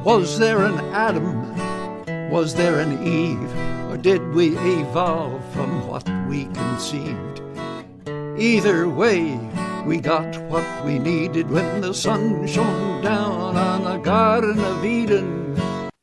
Was there an Adam? Was there an Eve? Or did we evolve from what we conceived? Either way, we got what we needed when the sun shone down on the Garden of Eden.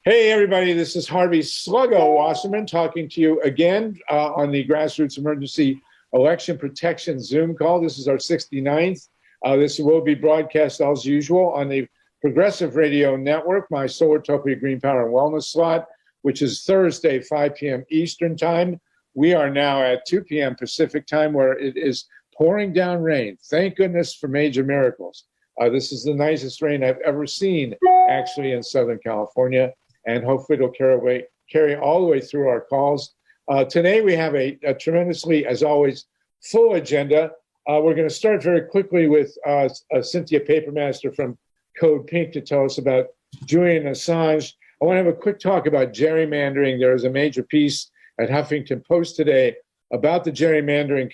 Hey, everybody, this is Harvey Sluggo Wasserman talking to you again on the Grassroots Emergency Election Protection Zoom call. This is our 69th. This will be broadcast as usual on the Progressive Radio Network, my Solartopia Green Power and Wellness slot, which is Thursday, 5 p.m. Eastern Time. We are now at 2 p.m. Pacific Time, where it is pouring down rain. Thank goodness for major miracles. This is the nicest rain I've ever seen, actually, in Southern California, and hopefully it'll carry all the way through our calls. Today we have a tremendously, as always, full agenda. We're going to start very quickly with Cynthia Papermaster from Code Pink to tell us about Julian Assange. I want to have a quick talk about gerrymandering. There is a major piece at Huffington Post today about the gerrymandering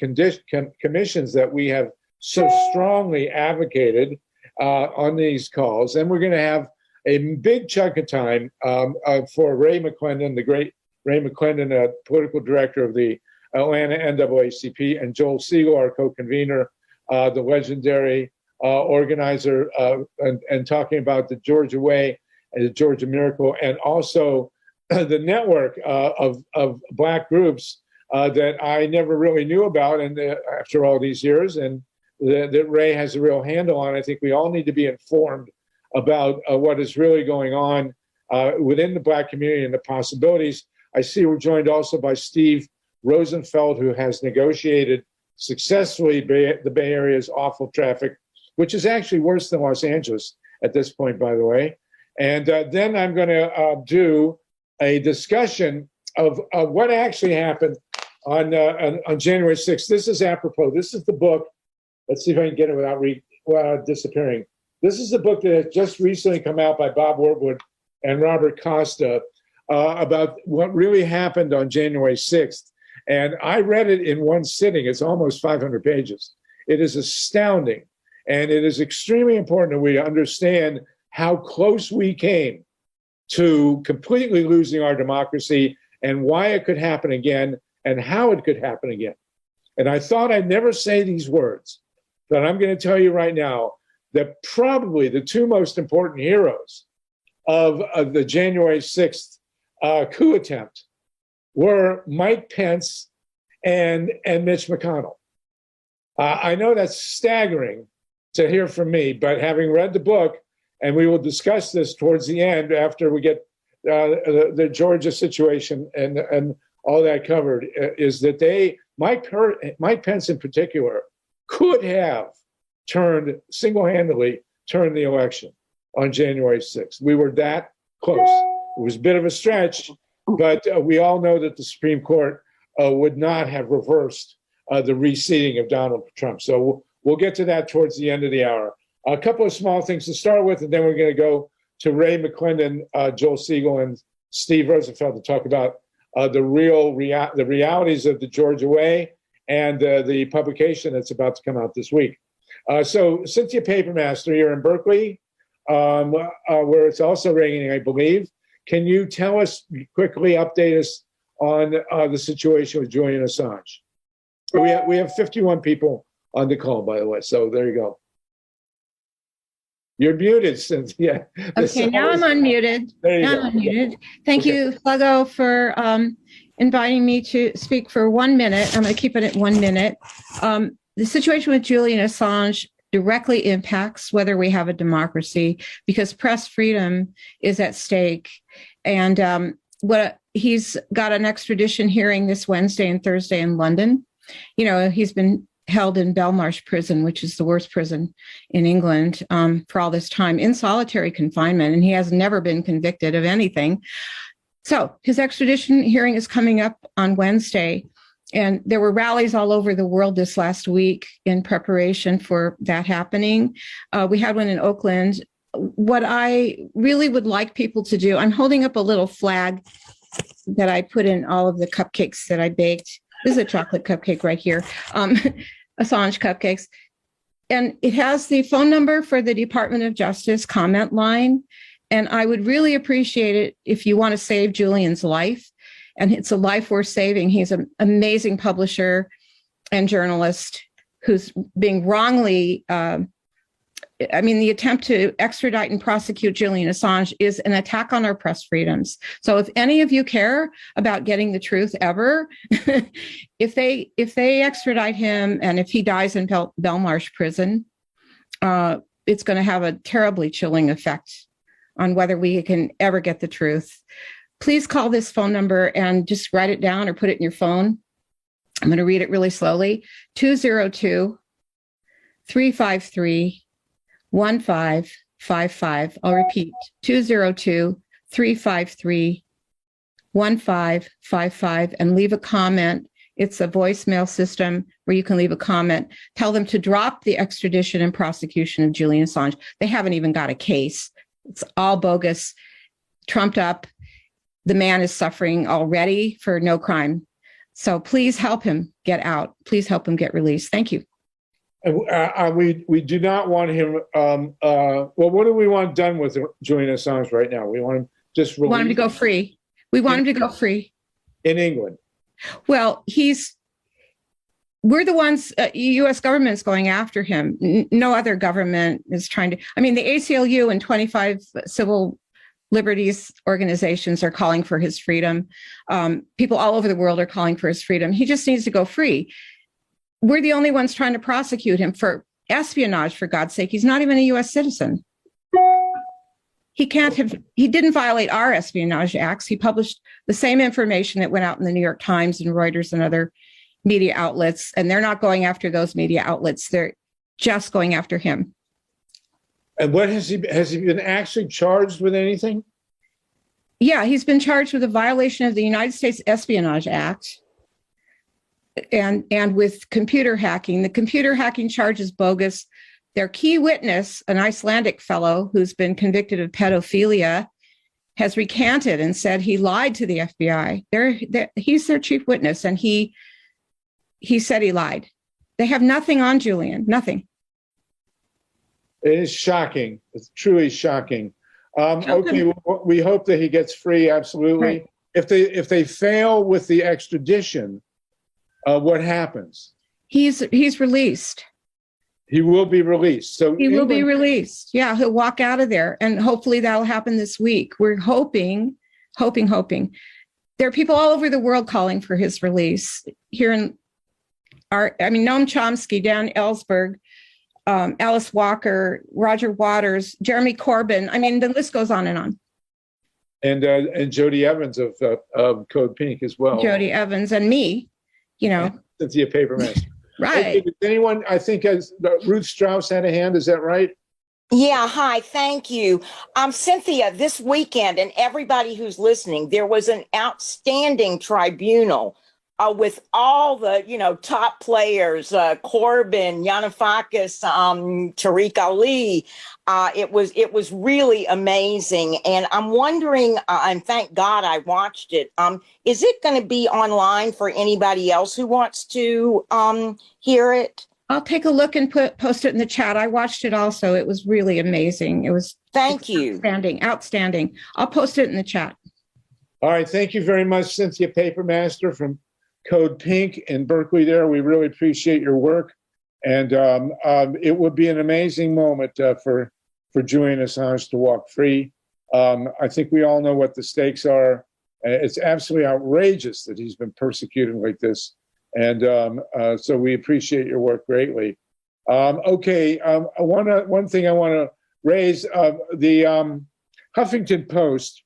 commissions that we have so strongly advocated on these calls. And we're going to have a big chunk of time for Ray McClendon, the great Ray McClendon, political director of the Atlanta NAACP, and Joel Siegel, our co-convener, the legendary organizer, and talking about the Georgia Way and the Georgia Miracle, and also the network of Black groups that I never really knew about, and after all these years, and that Ray has a real handle on. I think we all need to be informed about what is really going on within the Black community and the possibilities. I see we're joined also by STEVE ROSENFELD, who has negotiated successfully the Bay Area's awful traffic, which is actually worse than Los Angeles at this point, by the way. And then I'm going to do a discussion of what actually happened on January 6th. This is apropos. This is the book. Let's see if I can get it without disappearing. This is the book that has just recently come out by Bob Wortwood and Robert Costa about what really happened on January 6th. And I read it in one sitting. It's almost 500 pages. It is astounding. And it is extremely important that we understand how close we came to completely losing our democracy and why it could happen again and how it could happen again. And I thought I'd never say these words, but I'm going to tell you right now that probably the two most important heroes of the January 6th coup attempt were Mike Pence and Mitch McConnell. I know that's staggering to hear from me, but having read the book, and we will discuss this towards the end after we get the Georgia situation and all that covered, is that Mike Pence in particular could have single-handedly turned the election on January 6th. We were that close. It was a bit of a stretch, but we all know that the Supreme Court would not have reversed the reseating of Donald Trump. So we'll get to that towards the end of the hour. A couple of small things to start with, and then we're going to go to Ray McClendon, Joel Siegel, and Steve Rosenfeld to talk about the realities of the Georgia Way and the publication that's about to come out this week. So Cynthia Papermaster, you're in Berkeley, where it's also raining, I believe. Can you tell us, quickly update us on the situation with Julian Assange? We have 51 people on the call, by the way, so there you go. You're muted, Cynthia. Okay, now I'm unmuted. Now I'm unmuted. Thank you, Sluggo, for inviting me to speak for 1 minute. I'm going to keep it at 1 minute. The situation with Julian Assange directly impacts whether we have a democracy, because press freedom is at stake. And he's got an extradition hearing this Wednesday and Thursday in London. You know, he's been held in Belmarsh prison, which is the worst prison in England, for all this time in solitary confinement, and he has never been convicted of anything. So his extradition hearing is coming up on Wednesday, and there were rallies all over the world this last week in preparation for that happening. We had one in Oakland. What I really would like people to do, I'm holding up a little flag that I put in all of the cupcakes that I baked. This is a chocolate cupcake right here, Assange cupcakes. And it has the phone number for the Department of Justice comment line. And I would really appreciate it if you want to save Julian's life. And it's a life worth saving. He's an amazing publisher and journalist who's being wrongly, the attempt to extradite and prosecute Julian Assange is an attack on our press freedoms. So if any of you care about getting the truth ever, if they extradite him and if he dies in Belmarsh prison, it's going to have a terribly chilling effect on whether we can ever get the truth. Please call this phone number and just write it down or put it in your phone. I'm going to read it really slowly. 202-353-1555. I'll repeat, 202-353-1555, and leave a comment. It's a voicemail system where you can leave a comment. Tell them to drop the extradition and prosecution of Julian Assange. They haven't even got a case. It's all bogus, trumped up. The man is suffering already for no crime. So please help him get out. Please help him get released. Thank you. We do not want him. Well, what do we want done with Julian Assange right now? We want him just released. We want him to go free. We want him to go free. In England. Well, we're the ones, US government's going after him. No other government is trying to. I mean, the ACLU and 25 civil liberties organizations are calling for his freedom. People all over the world are calling for his freedom. He just needs to go free. We're the only ones trying to prosecute him for espionage, for God's sake. He's not even a US citizen. He didn't violate our espionage acts. He published the same information that went out in the New York Times and Reuters and other media outlets, and they're not going after those media outlets. They're just going after him. And what has he been actually charged with anything? Yeah, he's been charged with a violation of the United States Espionage Act and with computer hacking. The computer hacking charge is bogus. Their key witness, an Icelandic fellow who's been convicted of pedophilia, has recanted and said he lied to the FBI. He's their chief witness, and he said he lied. They have nothing on Julian, nothing. It is shocking. It's truly shocking. Okay, we hope that he gets free. Absolutely. Right. If they fail with the extradition, what happens? He's released. He will be released. So he will be released. Yeah, he'll walk out of there, and hopefully that'll happen this week. We're hoping. There are people all over the world calling for his release. Here in Noam Chomsky, Dan Ellsberg, Alice Walker, Roger Waters, Jeremy Corbyn. I mean, the list goes on and on. And Jody Evans of Code Pink as well. Jody Evans and me, Cynthia Papermaster. Right. Okay, anyone, I think Ruth Strauss had a hand, is that right? Yeah, hi, thank you. Cynthia, this weekend, and everybody who's listening, there was an outstanding tribunal with all the, top players, Corbyn, Yanafakis, Tariq Ali. It was really amazing. And I'm wondering, and thank God I watched it, is it going to be online for anybody else who wants to hear it? I'll take a look and post it in the chat. I watched it also. It was really amazing. It was outstanding. I'll post it in the chat. All right. Thank you very much, Cynthia Papermaster from Code Pink in Berkeley there. We really appreciate your work. And it would be an amazing moment for Julian Assange to walk free. I think we all know what the stakes are. It's absolutely outrageous that he's been persecuted like this. And so we appreciate your work greatly. Okay, one thing I want to raise, the Huffington Post,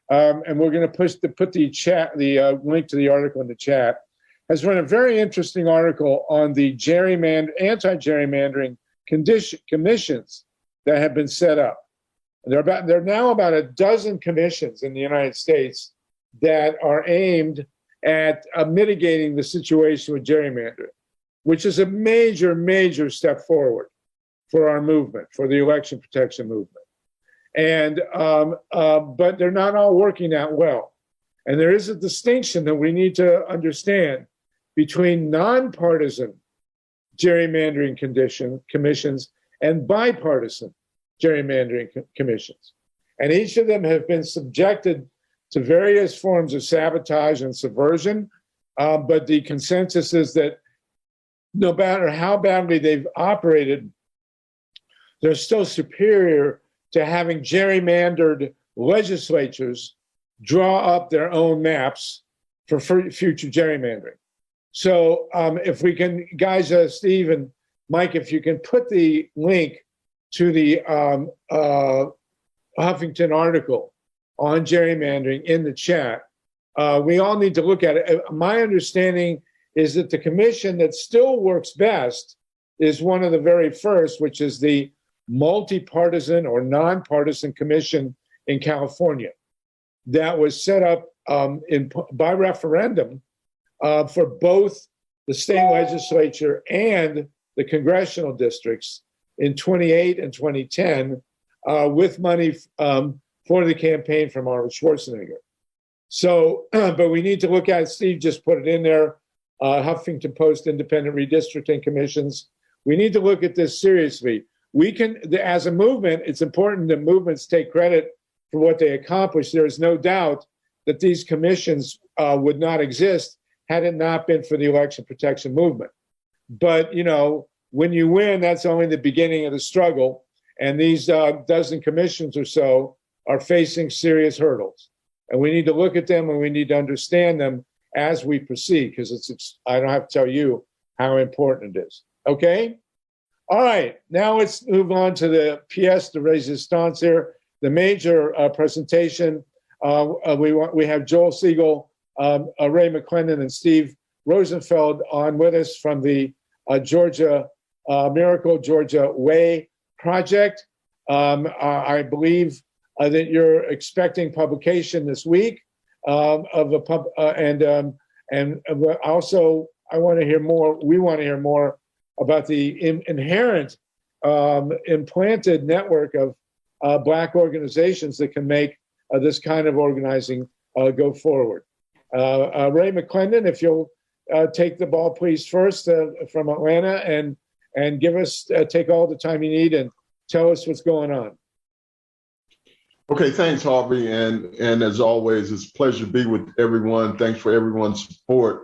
and we're going to put the link to the article in the chat, has run a very interesting article on the anti-gerrymandering commissions that have been set up. There are now about a dozen commissions in the United States that are aimed at mitigating the situation with gerrymandering, which is a major, major step forward for our movement, for the election protection movement. And but they're not all working out well. And there is a distinction that we need to understand between nonpartisan gerrymandering commissions and bipartisan gerrymandering commissions. And each of them have been subjected to various forms of sabotage and subversion. But the consensus is that no matter how badly they've operated, they're still superior to having gerrymandered legislatures draw up their own maps for future gerrymandering. So if we can, guys, Steve and Mike, if you can put the link to the Huffington article on gerrymandering in the chat, we all need to look at it. My understanding is that the commission that still works best is one of the very first, which is the multi-partisan or nonpartisan commission in California that was set up by referendum for both the state legislature and the congressional districts in 2008 and 2010 with money for the campaign from Arnold Schwarzenegger. So, but we need to look at, Steve just put it in there, Huffington Post independent redistricting commissions. We need to look at this seriously. We can, as a movement, it's important that movements take credit for what they accomplished. There is no doubt that these commissions would not exist had it not been for the election protection movement. But, you know, when you win, that's only the beginning of the struggle. And these dozen commissions or so are facing serious hurdles. And we need to look at them and we need to understand them as we proceed, because I don't have to tell you how important it is. Okay? All right, now let's move on to the pièce de résistance here, the major presentation. We have Joel Siegel, Ray McClendon, and Steve Rosenfeld on with us from the Georgia Way project. I believe that you're expecting publication this week of a pub, and also I want to hear more. We want to hear more about the inherent implanted network of Black organizations that can make this kind of organizing go forward. Ray McClendon, if you'll take the ball, please, first from Atlanta, and give us take all the time you need and tell us what's going on. Okay, thanks, Harvey. And as always, it's a pleasure to be with everyone. Thanks for everyone's support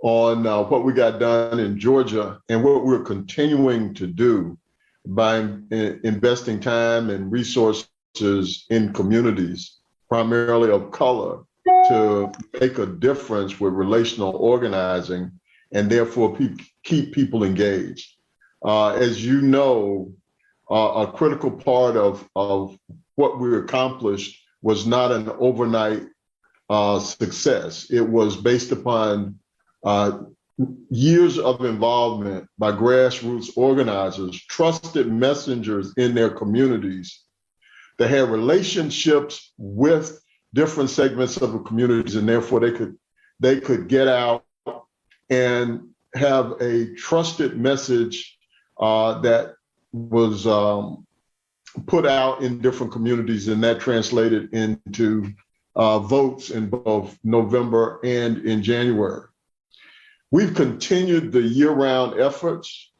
on what we got done in Georgia and what we're continuing to do by investing time and resources in communities, primarily of color, to make a difference with relational organizing and therefore keep people engaged. As you know, a critical part of what we accomplished was not an overnight success. It was based upon years of involvement by grassroots organizers, trusted messengers in their communities that had relationships with different segments of the communities, and therefore they could get out and have a trusted message that was put out in different communities, and that translated into votes in both November and in January. We've continued the year-round efforts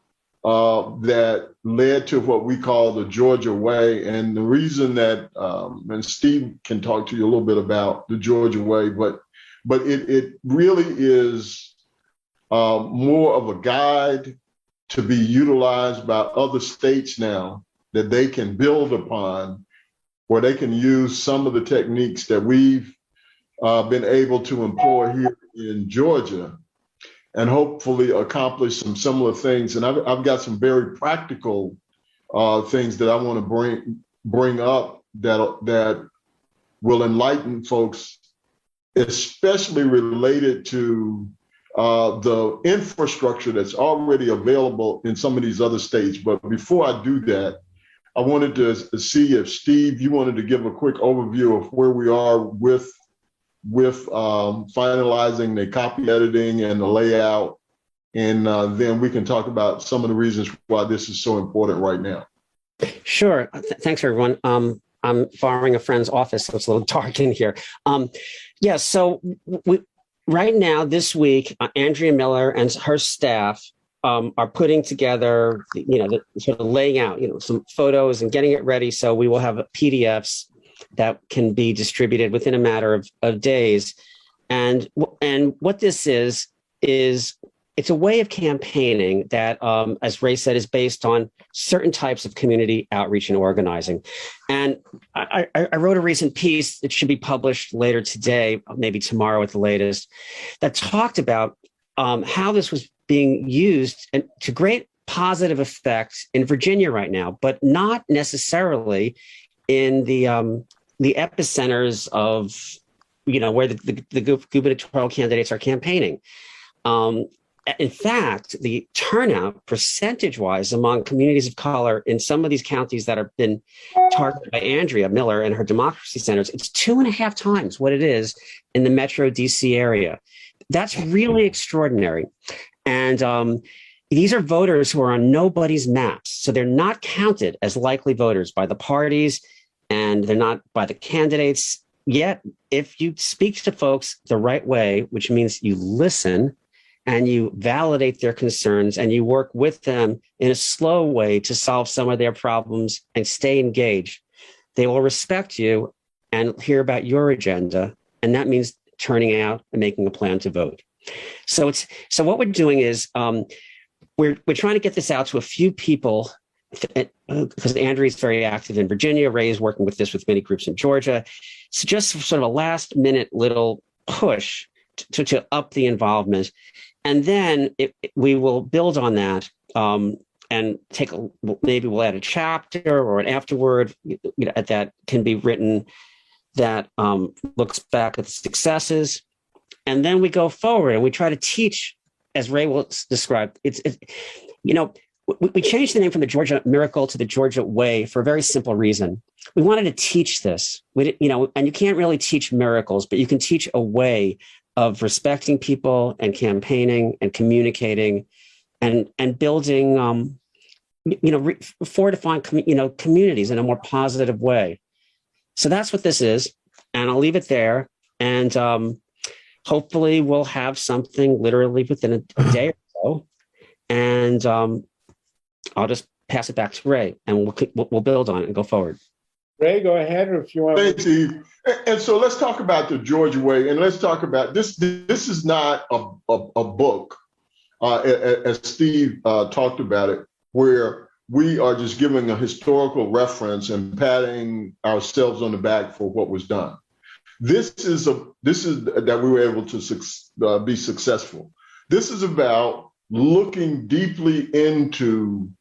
that led to what we call the Georgia Way. And the reason that, and Steve can talk to you a little bit about the Georgia Way, but it really is more of a guide to be utilized by other states now that they can build upon, where they can use some of the techniques that we've been able to employ here in Georgia and hopefully accomplish some similar things. And I've got some very practical things that I want to bring up that will enlighten folks, especially related to the infrastructure that's already available in some of these other states. But before I do that, I wanted to see if Steve, you wanted to give a quick overview of where we are with finalizing the copy editing and the layout, and then we can talk about some of the reasons why this is so important right now. Sure. Thanks, everyone. I'm borrowing a friend's office, so it's a little dark in here. Yeah, so right now, this week, Andrea Miller and her staff are putting together, sort of laying out, some photos and getting it ready. So we will have PDFs that can be distributed within a matter of days. And what this is it's a way of campaigning that, as Ray said, is based on certain types of community outreach and organizing. And I wrote a recent piece that should be published later today, maybe tomorrow at the latest, that talked about how this was being used and to great positive effect in Virginia right now, but not necessarily in the epicenters of, where the gubernatorial candidates are campaigning. In fact, the turnout percentage-wise among communities of color in some of these counties that have been targeted by Andrea Miller and her democracy centers, it's 2.5 times what it is in the Metro DC area. That's really extraordinary. And these are voters who are on nobody's maps. So they're not counted as likely voters by the parties, and they're not by the candidates. Yet, if you speak to folks the right way, which means you listen and you validate their concerns and you work with them in a slow way to solve some of their problems and stay engaged, they will respect you and hear about your agenda. And that means turning out and making a plan to vote. So what we're doing is we're trying to get this out to a few people, because Andrea is very active in Virginia. Ray is working with this with many groups in Georgia. So just sort of a last minute little push to up the involvement. And then we will build on that and maybe we'll add a chapter or an afterword that can be written that looks back at the successes. And then we go forward and we try to teach, as Ray will describe, we changed the name from the Georgia Miracle to the Georgia Way for a very simple reason. We wanted to teach this, and you can't really teach miracles, but you can teach a way of respecting people and campaigning and communicating and building, fortifying, communities in a more positive way. So that's what this is. And I'll leave it there. And hopefully we'll have something literally within a day or so. And I'll just pass it back to Ray, and we'll build on it and go forward. Ray, go ahead, or if you want. Thanks, Steve. And so let's talk about the Georgia Way, and let's talk about this. This is not a book, as Steve talked about it, where we are just giving a historical reference and patting ourselves on the back for what was done. This is that we were able to be successful. This is about looking deeply into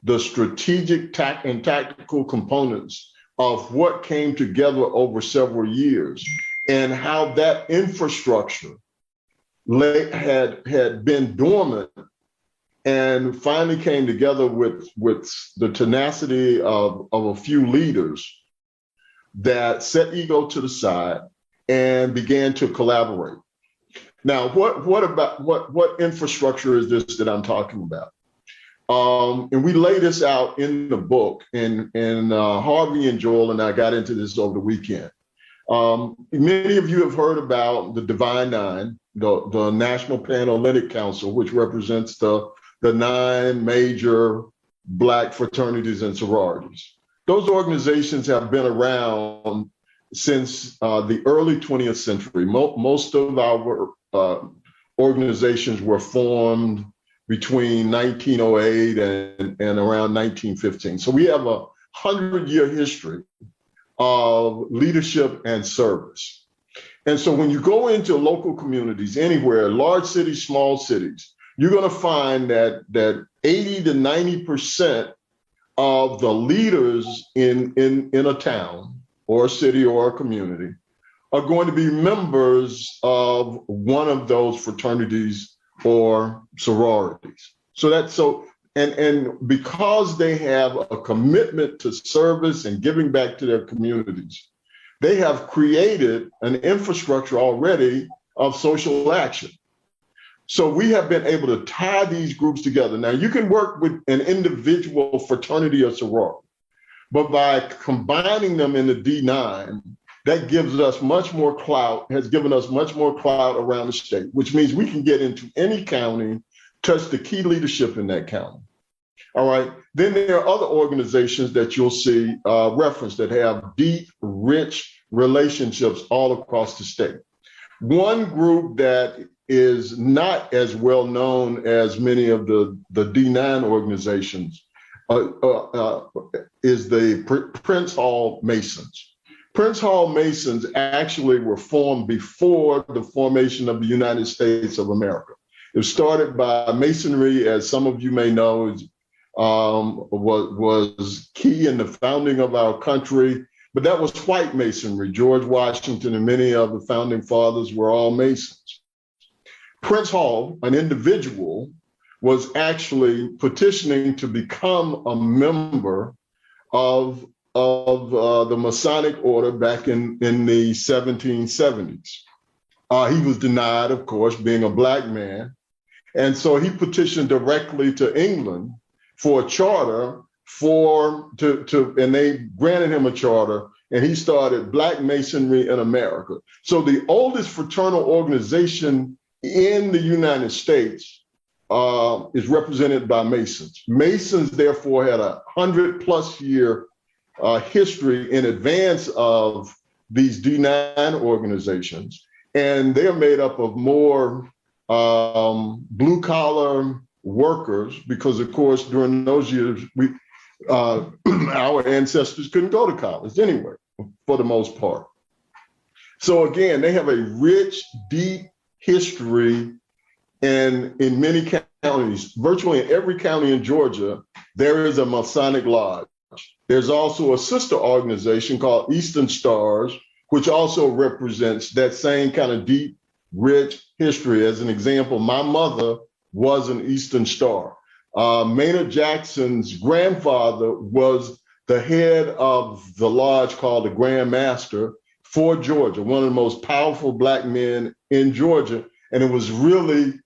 the strategic and tactical components of what came together over several years and how that infrastructure had been dormant and finally came together with the tenacity of a few leaders that set ego to the side and began to collaborate. Now, what infrastructure is this that I'm talking about? And we lay this out in the book, and Harvey and Joel and I got into this over the weekend. Many of you have heard about the Divine Nine, the National Panhellenic Council, which represents the 9 major Black fraternities and sororities. Those organizations have been around since the early 20th century. Most of our organizations were formed between 1908 and around 1915. So we have a 100-year history of leadership and service. And so when you go into local communities anywhere, large cities, small cities, you're going to find that 80 to 90% of the leaders in a town or a city or a community are going to be members of one of those fraternities or sororities. And because they have a commitment to service and giving back to their communities, they have created an infrastructure already of social action. So we have been able to tie these groups together. Now, you can work with an individual fraternity or sorority, but by combining them in the D9, that gives us much more clout, has given us much more clout around the state, which means we can get into any county, touch the key leadership in that county. All right. Then there are other organizations that you'll see referenced that have deep, rich relationships all across the state. One group that is not as well known as many of the D9 organizations is the Prince Hall Masons. Prince Hall Masons actually were formed before the formation of the United States of America. It started by Masonry, as some of you may know, was key in the founding of our country, but that was white Masonry. George Washington and many of the founding fathers were all Masons. Prince Hall, an individual, was actually petitioning to become a member of the Masonic order back in the 1770s. He was denied, of course, being a Black man. And so he petitioned directly to England for a charter and they granted him a charter, and he started Black Masonry in America. So the oldest fraternal organization in the United States is represented by Masons. Masons, therefore, had 100+ year history in advance of these D9 organizations, and they're made up of more blue collar workers, because of course during those years our ancestors couldn't go to college anyway, for the most part. So again, they have a rich, deep history, and in many counties, virtually in every county in Georgia, there is a Masonic lodge. There's also a sister organization called Eastern Stars, which also represents that same kind of deep, rich history. As an example, my mother was an Eastern Star. Maynard Jackson's grandfather was the head of the lodge called the Grand Master for Georgia, one of the most powerful Black men in Georgia. And it was really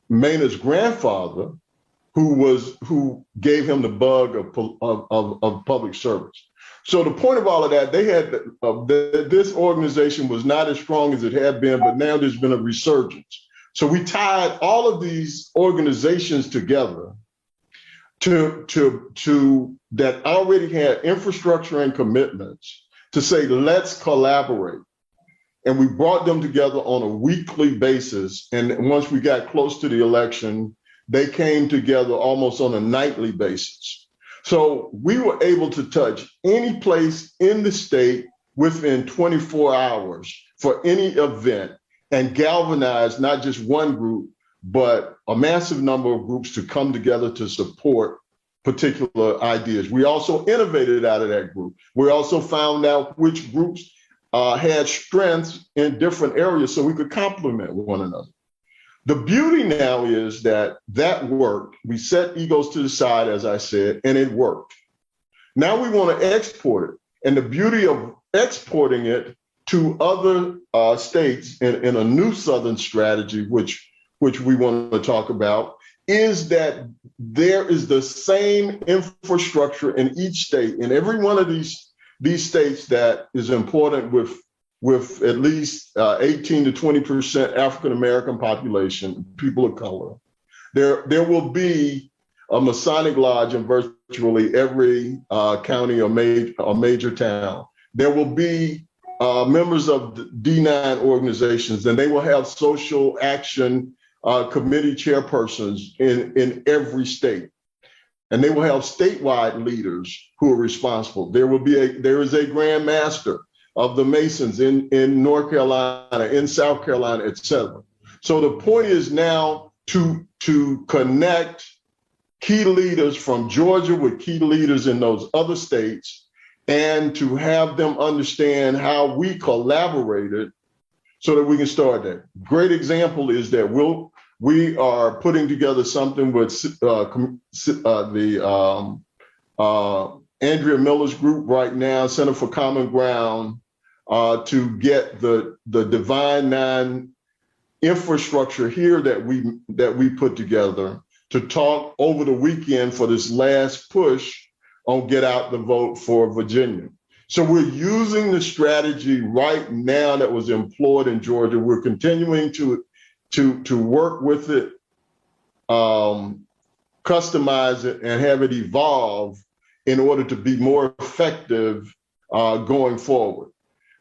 Maynard's grandfather who gave him the bug of public service. So the point of all of that, they had this organization was not as strong as it had been, but now there's been a resurgence. So we tied all of these organizations together to that already had infrastructure and commitments to say, let's collaborate. And we brought them together on a weekly basis. And once we got close to the election, they came together almost on a nightly basis. So we were able to touch any place in the state within 24 hours for any event and galvanize not just one group, but a massive number of groups to come together to support particular ideas. We also innovated out of that group. We also found out which groups had strengths in different areas so we could complement one another. The beauty now is that worked. We set egos to the side, as I said, and it worked. Now we want to export it. And the beauty of exporting it to other states in a new Southern strategy, which we want to talk about, is that there is the same infrastructure in each state, in every one of these states that is important with at least 18 to 20% African-American population, people of color. There will be a Masonic lodge in virtually every county or major town. There will be members of the D9 organizations, and they will have social action committee chairpersons in every state. And they will have statewide leaders who are responsible. There is a Grand Master of the Masons in North Carolina, in South Carolina, et cetera. So the point is now to connect key leaders from Georgia with key leaders in those other states, and to have them understand how we collaborated so that we can start that. Great example is that we are putting together something with Andrea Miller's group right now, Center for Common Ground, to get the Divine Nine infrastructure here that we put together to talk over the weekend for this last push on get out the vote for Virginia. So we're using the strategy right now that was employed in Georgia. We're continuing to work with it customize it, and have it evolve in order to be more effective going forward.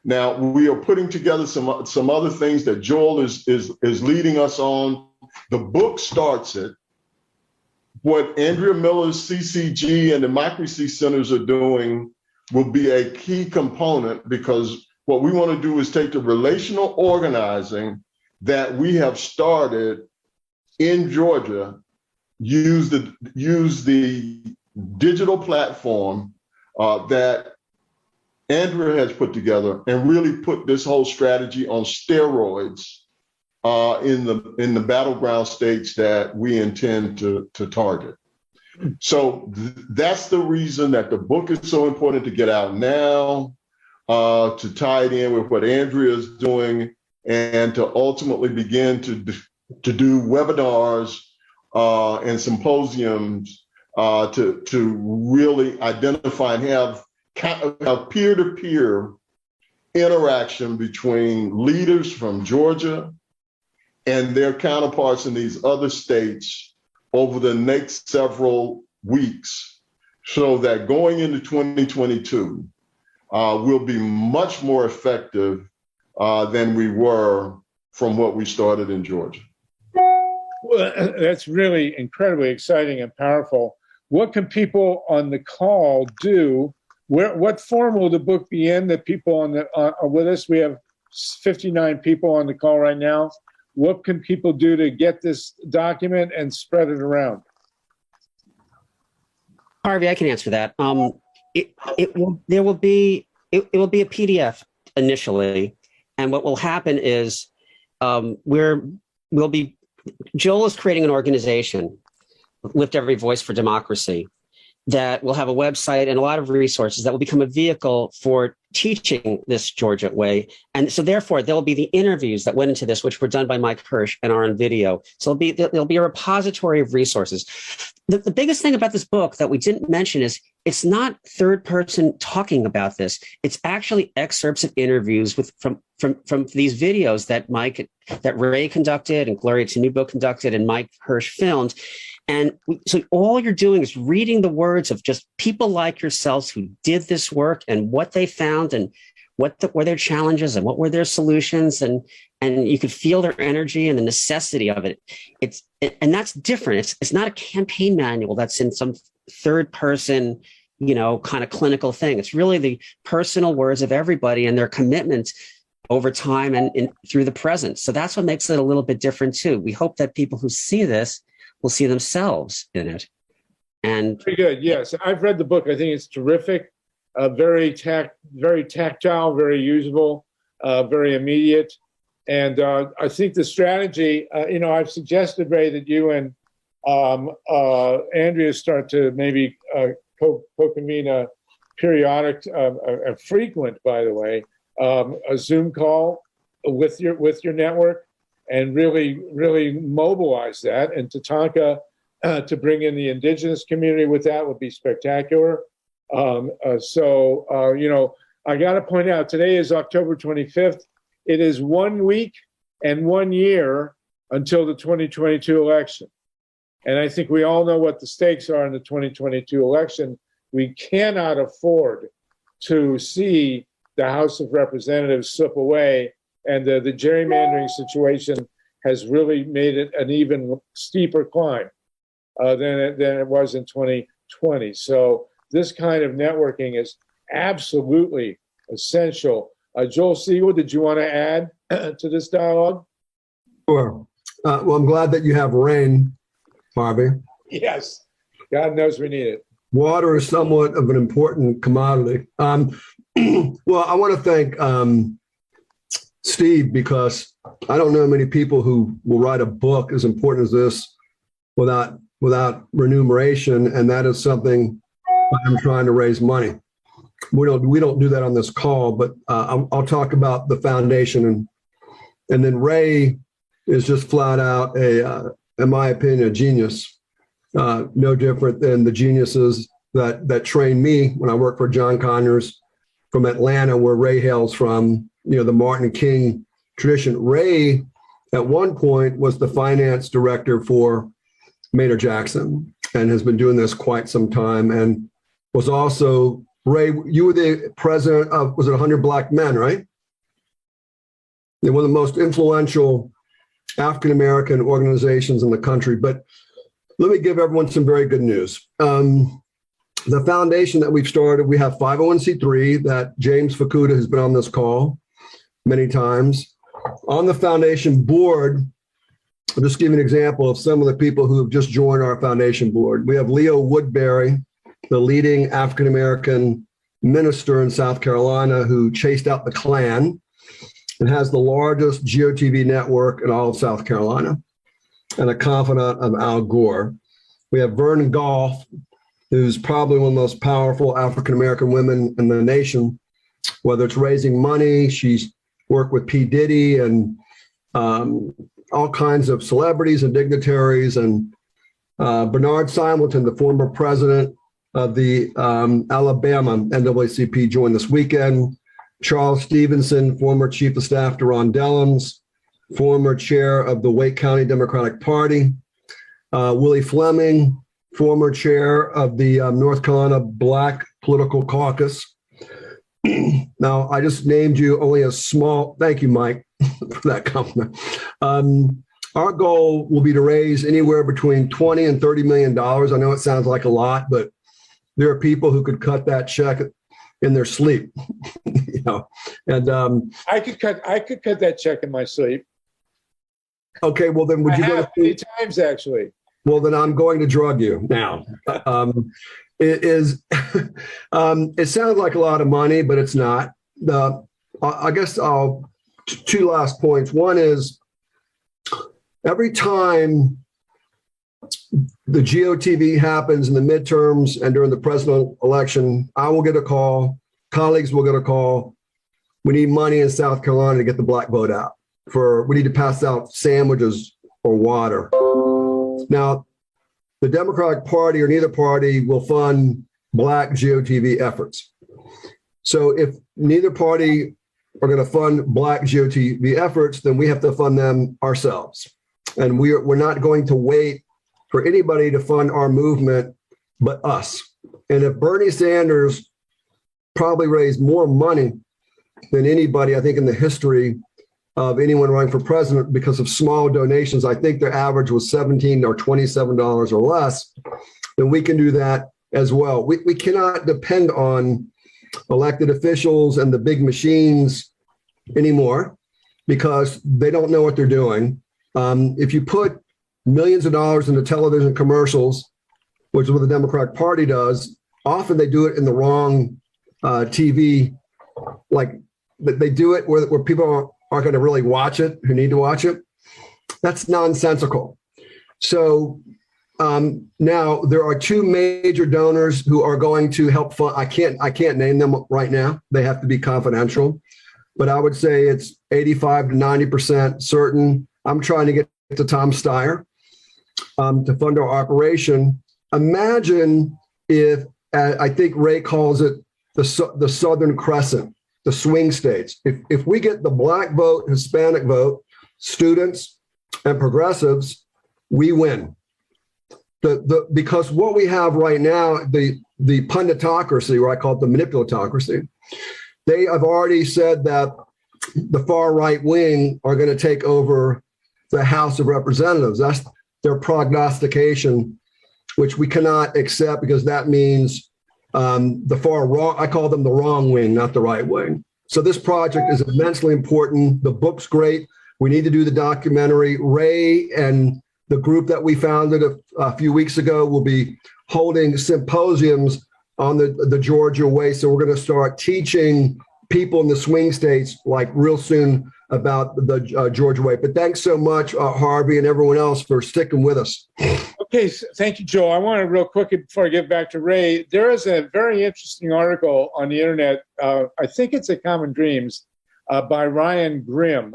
Now, we are putting together some other things that Joel is leading us on. The book starts it. What Andrea Miller's CCG and Democracy Centers are doing will be a key component, because what we want to do is take the relational organizing that we have started in Georgia, use the digital platform that Andrea has put together, and really put this whole strategy on steroids in the battleground states that we intend to target. So that's the reason that the book is so important to get out now, to tie it in with what Andrea is doing, and to ultimately begin to do webinars and symposiums to really identify and have peer-to-peer interaction between leaders from Georgia and their counterparts in these other states over the next several weeks, so that going into 2022, we'll be much more effective than we were from what we started in Georgia. Well, that's really incredibly exciting and powerful. What can people on the call do? What form will the book be in that people are with us? We have 59 people on the call right now. What can people do to get this document and spread it around? Harvey, I can answer that. It will be a PDF initially, and what will happen is Joel is creating an organization, Lift Every Voice for Democracy, that will have a website and a lot of resources that will become a vehicle for teaching this Georgia way. And so therefore, there'll be the interviews that went into this, which were done by Mike Hirsch and are on video. So there'll be a repository of resources. The biggest thing about this book that we didn't mention is it's not third person talking about this. It's actually excerpts of interviews from these videos that Ray conducted and Gloria Tenubo conducted and Mike Hirsch filmed. And so all you're doing is reading the words of just people like yourselves who did this work and what they found and what were their challenges and what were their solutions. And you could feel their energy and the necessity of it. And that's different. It's not a campaign manual that's in some third person, kind of clinical thing. It's really the personal words of everybody and their commitment over time and through the present. So that's what makes it a little bit different too. We hope that people who see this will see themselves in it. And very good. Yes, I've read the book. I think it's terrific. Very tactile, very usable, very immediate. And I think the strategy, I've suggested, Ray, that you and Andrea start to maybe co-convene a periodic, a frequent, by the way, a Zoom call with your network, and really mobilize that. And Tatanka, to bring in the indigenous community with that would be spectacular. I got to point out, today is October 25th. It is 1 week and 1 year until the 2022 election. And I think we all know what the stakes are in the 2022 election. We cannot afford to see the House of Representatives slip away. And the gerrymandering situation has really made it an even steeper climb than it was in 2020. So this kind of networking is absolutely essential. Joel Siegel, did you want to add to this dialogue? Sure. Well, I'm glad that you have rain, Harvey. Yes. God knows we need it. Water is somewhat of an important commodity. Well, I want to thank Steve, because I don't know many people who will write a book as important as this without remuneration, and that is something I'm trying to raise money. We don't do that on this call, but I'll talk about the foundation, and then Ray is just flat out in my opinion, a genius, no different than the geniuses that trained me when I worked for John Conyers from Atlanta, where Ray hails from. The Martin King tradition. Ray, at one point, was the finance director for Maynard Jackson. and has been doing this quite some time, and was also, Ray, you were the president of, was it 100 Black Men, right? They're one of the most influential African-American organizations in the country. But let me give everyone some very good news. The foundation that we've started, we have 501c3 that James Fukuda has been on this call many times. On the foundation board, I'll just give you an example of some of the people who have just joined our foundation board. We have Leo Woodbury, the leading African-American minister in South Carolina who chased out the Klan and has the largest GOTV network in all of South Carolina, and a confidant of Al Gore. We have Vernon Goff, who's probably one of the most powerful African-American women in the nation, whether it's raising money. She's worked with P. Diddy and all kinds of celebrities and dignitaries. And Bernard Simonton, the former president of the Alabama NAACP, joined this weekend. Charles Stevenson, former chief of staff to Ron Dellums, former chair of the Wake County Democratic Party. Willie Fleming, former chair of the North Carolina Black Political Caucus. Now, I just named you only a small, thank you, Mike, for that compliment. Our goal will be to raise anywhere between $20 and $30 million. I know it sounds like a lot, but there are people who could cut that check in their sleep. You know, and I could cut that check in my sleep. Okay, well then, would you go to many times actually? Well, then I'm going to drug you now. It sounds like a lot of money, but it's not. I guess two last points. One is, every time the GOTV happens in the midterms and during the presidential election, I will get a call, colleagues will get a call. We need money in South Carolina to get the black vote out. We need to pass out sandwiches or water. Now, the Democratic Party or neither party will fund black GOTV efforts. So if neither party are going to fund black GOTV efforts, then we have to fund them ourselves. And we're not going to wait for anybody to fund our movement but us. And if Bernie Sanders probably raised more money than anybody, I think, in the history of anyone running for president because of small donations, I think their average was $17 or $27 or less, then we can do that as well. We cannot depend on elected officials and the big machines anymore because they don't know what they're doing. If you put millions of dollars into television commercials, which is what the Democratic Party does, often they do it in the wrong TV, like they do it where people aren't going to really watch it, who need to watch it. That's nonsensical. So now there are two major donors who are going to help fund. I can't name them right now. They have to be confidential, but I would say it's 85 to 90% certain. I'm trying to get to Tom Steyer to fund our operation. Imagine if, I think Ray calls it the Southern Crescent, the swing states. If we get the black vote, Hispanic vote, students and progressives, we win. Because what we have right now, the punditocracy, or I call it the manipulotocracy, they have already said that the far right wing are going to take over the House of Representatives. That's their prognostication, which we cannot accept because that means the far wrong. I call them the wrong wing, not the right wing. So this project is immensely important. The book's great. We need to do the documentary. Ray and the group that we founded a few weeks ago will be holding symposiums on the Georgia way. So we're going to start teaching people in the swing states like real soon about the Georgia way. But thanks so much, Harvey and everyone else, for sticking with us. Okay, so thank you, Joe. I want to real quick before I get back to Ray, there is a very interesting article on the internet. I think it's at Common Dreams by Ryan Grimm,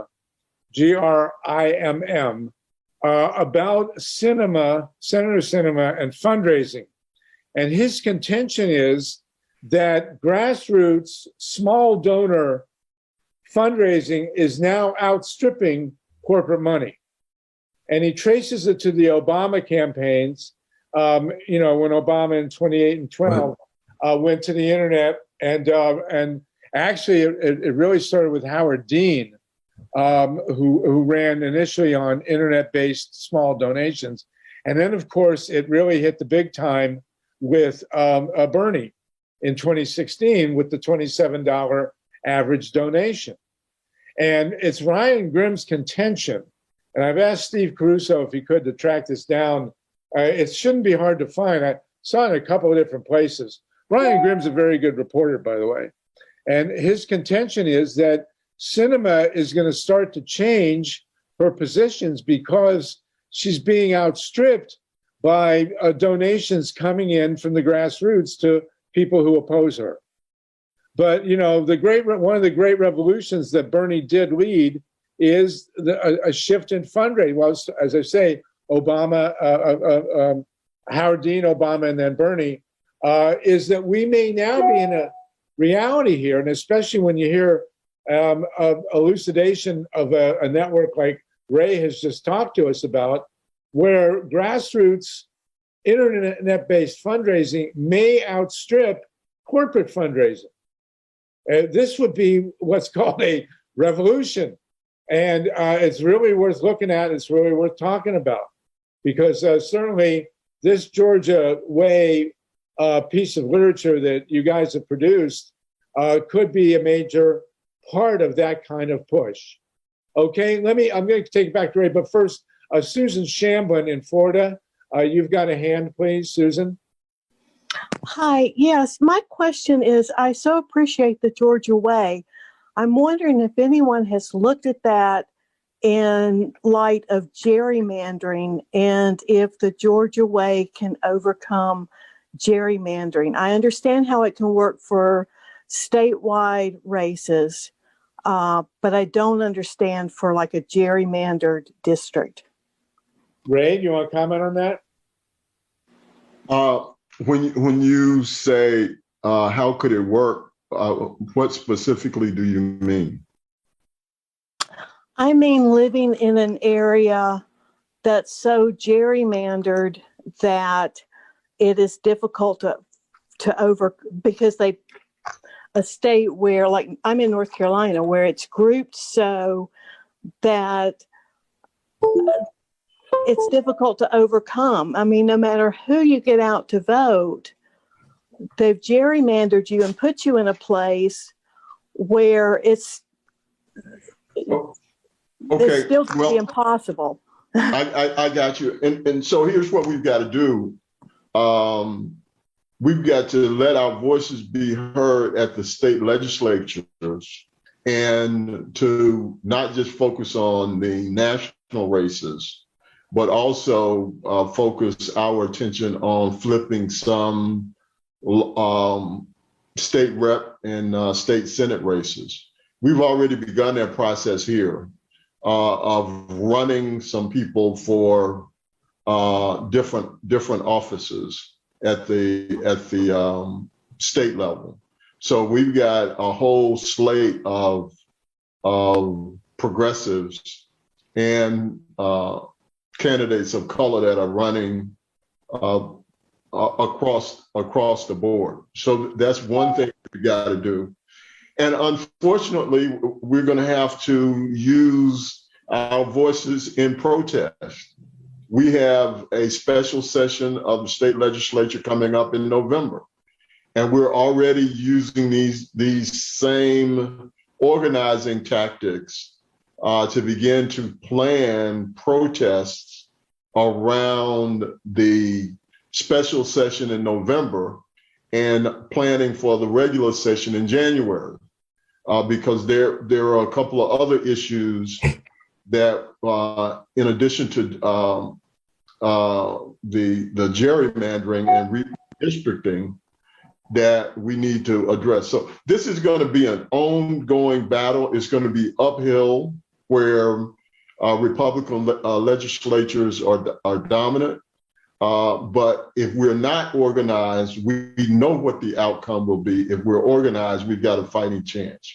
Grimm, about cinema, Senator Sinema, and fundraising. And his contention is that grassroots, small donor fundraising is now outstripping corporate money. And he traces it to the Obama campaigns you know, when Obama in 28 and 12 went to the internet, and actually it really started with Howard Dean, who ran initially on internet-based small donations. And then, of course, it really hit the big time with Bernie in 2016 with the $27 average donation. And it's Ryan Grimm's contention, and I've asked Steve Caruso if he could to track this down. It shouldn't be hard to find. I saw it in a couple of different places. Ryan Grimm's a very good reporter, by the way. And his contention is that cinema is going to start to change her positions because she's being outstripped by donations coming in from the grassroots to people who oppose her. But, you know, one of the great revolutions that Bernie did lead is a shift in fundraising. Well, as I say, Obama, Howard Dean, Obama, and then Bernie, is that we may now be in a reality here, and especially when you hear elucidation of a network like Ray has just talked to us about, where grassroots internet-based fundraising may outstrip corporate fundraising. This would be what's called a revolution. And it's really worth looking at. It's really worth talking about, because certainly this Georgia Way piece of literature that you guys have produced could be a major part of that kind of push. Okay, I'm going to take it back to Ray, but first, Susan Shamblin in Florida. You've got a hand, please, Susan. Hi, yes, my question is, I so appreciate the Georgia Way. I'm wondering if anyone has looked at that in light of gerrymandering and if the Georgia Way can overcome gerrymandering. I understand how it can work for statewide races, but I don't understand for like a gerrymandered district. Ray, do you want to comment on that? When you say how could it work, what specifically do you mean? I mean living in an area that's so gerrymandered that it is difficult because a state where, like I'm in North Carolina, where it's grouped so that it's difficult to overcome. I mean, no matter who you get out to vote, they've gerrymandered you and put you in a place where it's still to be impossible. I got you. And so here's what we've got to do. We've got to let our voices be heard at the state legislatures, and to not just focus on the national races, but also focus our attention on flipping some state rep and state senate races. We've already begun that process here of running some people for different offices at the state level. So we've got a whole slate of progressives and candidates of color that are running across the board. So that's one thing we got to do. And unfortunately, we're going to have to use our voices in protest. We have a special session of the state legislature coming up in November, and we're already using these same organizing tactics to begin to plan protests around the special session in November and planning for the regular session in January, because there are a couple of other issues that, in addition to the gerrymandering and redistricting, that we need to address. So this is going to be an ongoing battle. It's going to be uphill, where Republican legislatures are dominant. But if we're not organized, we know what the outcome will be. If we're organized, we've got a fighting chance.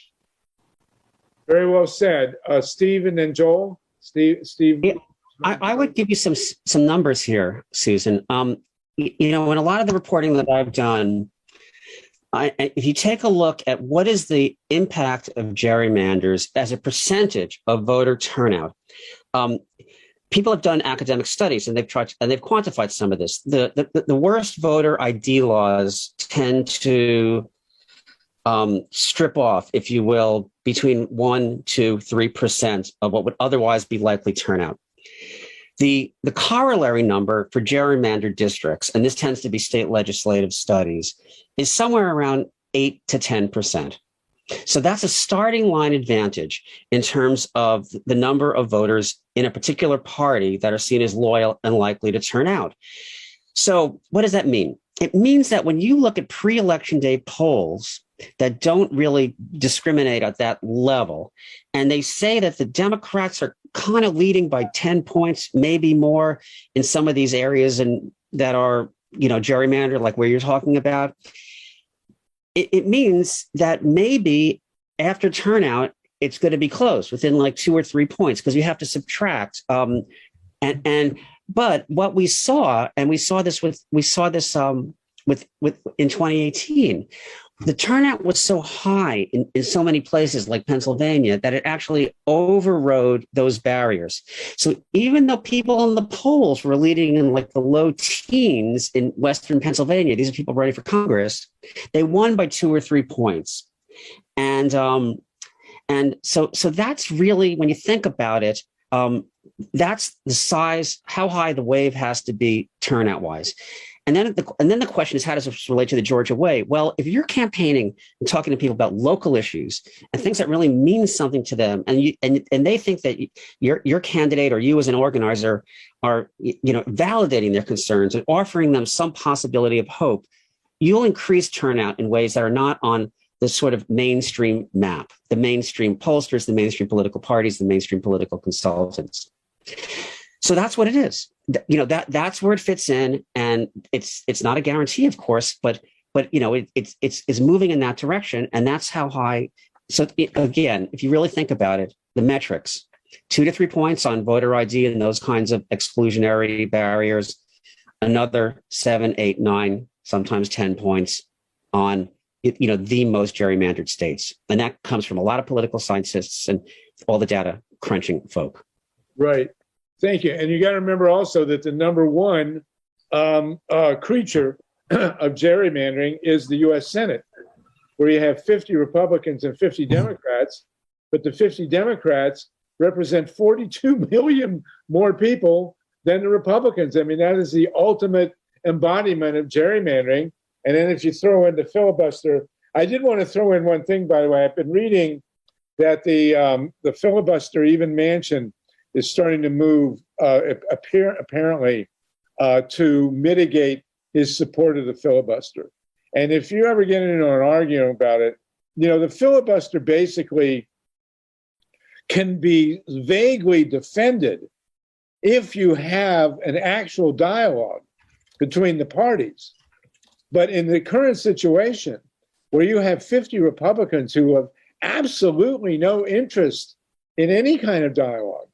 Very well said. Steve and then Joel. Steve. Yeah, I would give you some numbers here, Susan. in a lot of the reporting that I've done, if you take a look at what is the impact of gerrymanders as a percentage of voter turnout, people have done academic studies and they've quantified some of this. The worst voter ID laws tend to strip off, if you will, between 1 to 3% of what would otherwise be likely turnout. The corollary number for gerrymandered districts, and this tends to be state legislative studies, is somewhere around 8 to 10%. So that's a starting line advantage in terms of the number of voters in a particular party that are seen as loyal and likely to turn out. So what does that mean? It means that when you look at pre-election day polls that don't really discriminate at that level, and they say that the Democrats are kind of leading by 10 points, maybe more in some of these areas and that are, gerrymandered, like where you're talking about, it means that maybe after turnout, it's going to be close within like 2 or 3 points because you have to subtract. But what we saw, and we saw this in 2018, the turnout was so high in so many places like Pennsylvania that it actually overrode those barriers. So even though people in the polls were leading in like the low teens in Western Pennsylvania, these are people running for Congress, they won by 2 or 3 points. And so that's really, when you think about it, that's the size, how high the wave has to be turnout wise. And then the question is, how does this relate to the Georgia way? Well, if you're campaigning and talking to people about local issues and things that really mean something to them, and they think that your candidate or you as an organizer are validating their concerns and offering them some possibility of hope, you'll increase turnout in ways that are not on the sort of mainstream map, the mainstream pollsters, the mainstream political parties, the mainstream political consultants. So that's what it is. That's where it fits in, and it's not a guarantee, of course, but it's moving in that direction, and that's how high. So again, if you really think about it, the metrics, 2 to 3 points on voter ID and those kinds of exclusionary barriers, another 7, 8, 9, sometimes 10 points on the most gerrymandered states, and that comes from a lot of political scientists and all the data crunching folk. Right. Thank you. And you got to remember also that the number one creature of gerrymandering is the US Senate, where you have 50 Republicans and 50 Democrats, but the 50 Democrats represent 42 million more people than the Republicans. I mean, that is the ultimate embodiment of gerrymandering. And then if you throw in the filibuster, I did want to throw in one thing, by the way. I've been reading that the filibuster, even Manchin, is starting to move apparently to mitigate his support of the filibuster. And if you ever get into an argument about it, the filibuster basically can be vaguely defended if you have an actual dialogue between the parties. But in the current situation, where you have 50 Republicans who have absolutely no interest in any kind of dialogue,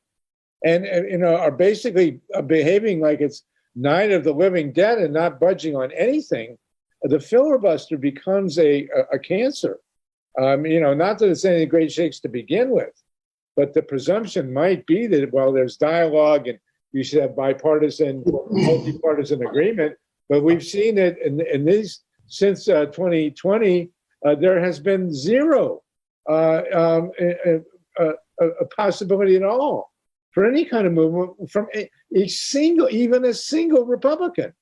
and are basically behaving like it's Night of the Living Dead and not budging on anything, the filibuster becomes a cancer. Not that it's any great shakes to begin with, but the presumption might be that while there's dialogue and you should have bipartisan, multi-partisan agreement, but we've seen it in these since 2020, there has been zero a possibility at all for any kind of movement from a single Republican.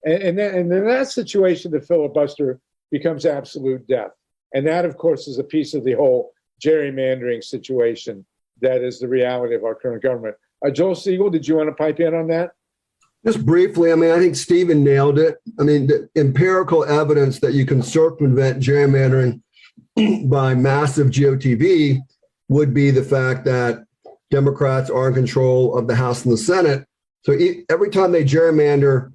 And in that situation, the filibuster becomes absolute death. And that, of course, is a piece of the whole gerrymandering situation that is the reality of our current government. Joel Siegel, did you want to pipe in on that? Just briefly, I think Stephen nailed it. The empirical evidence that you can circumvent gerrymandering by massive GOTV would be the fact that Democrats are in control of the House and the Senate. So every time they gerrymander,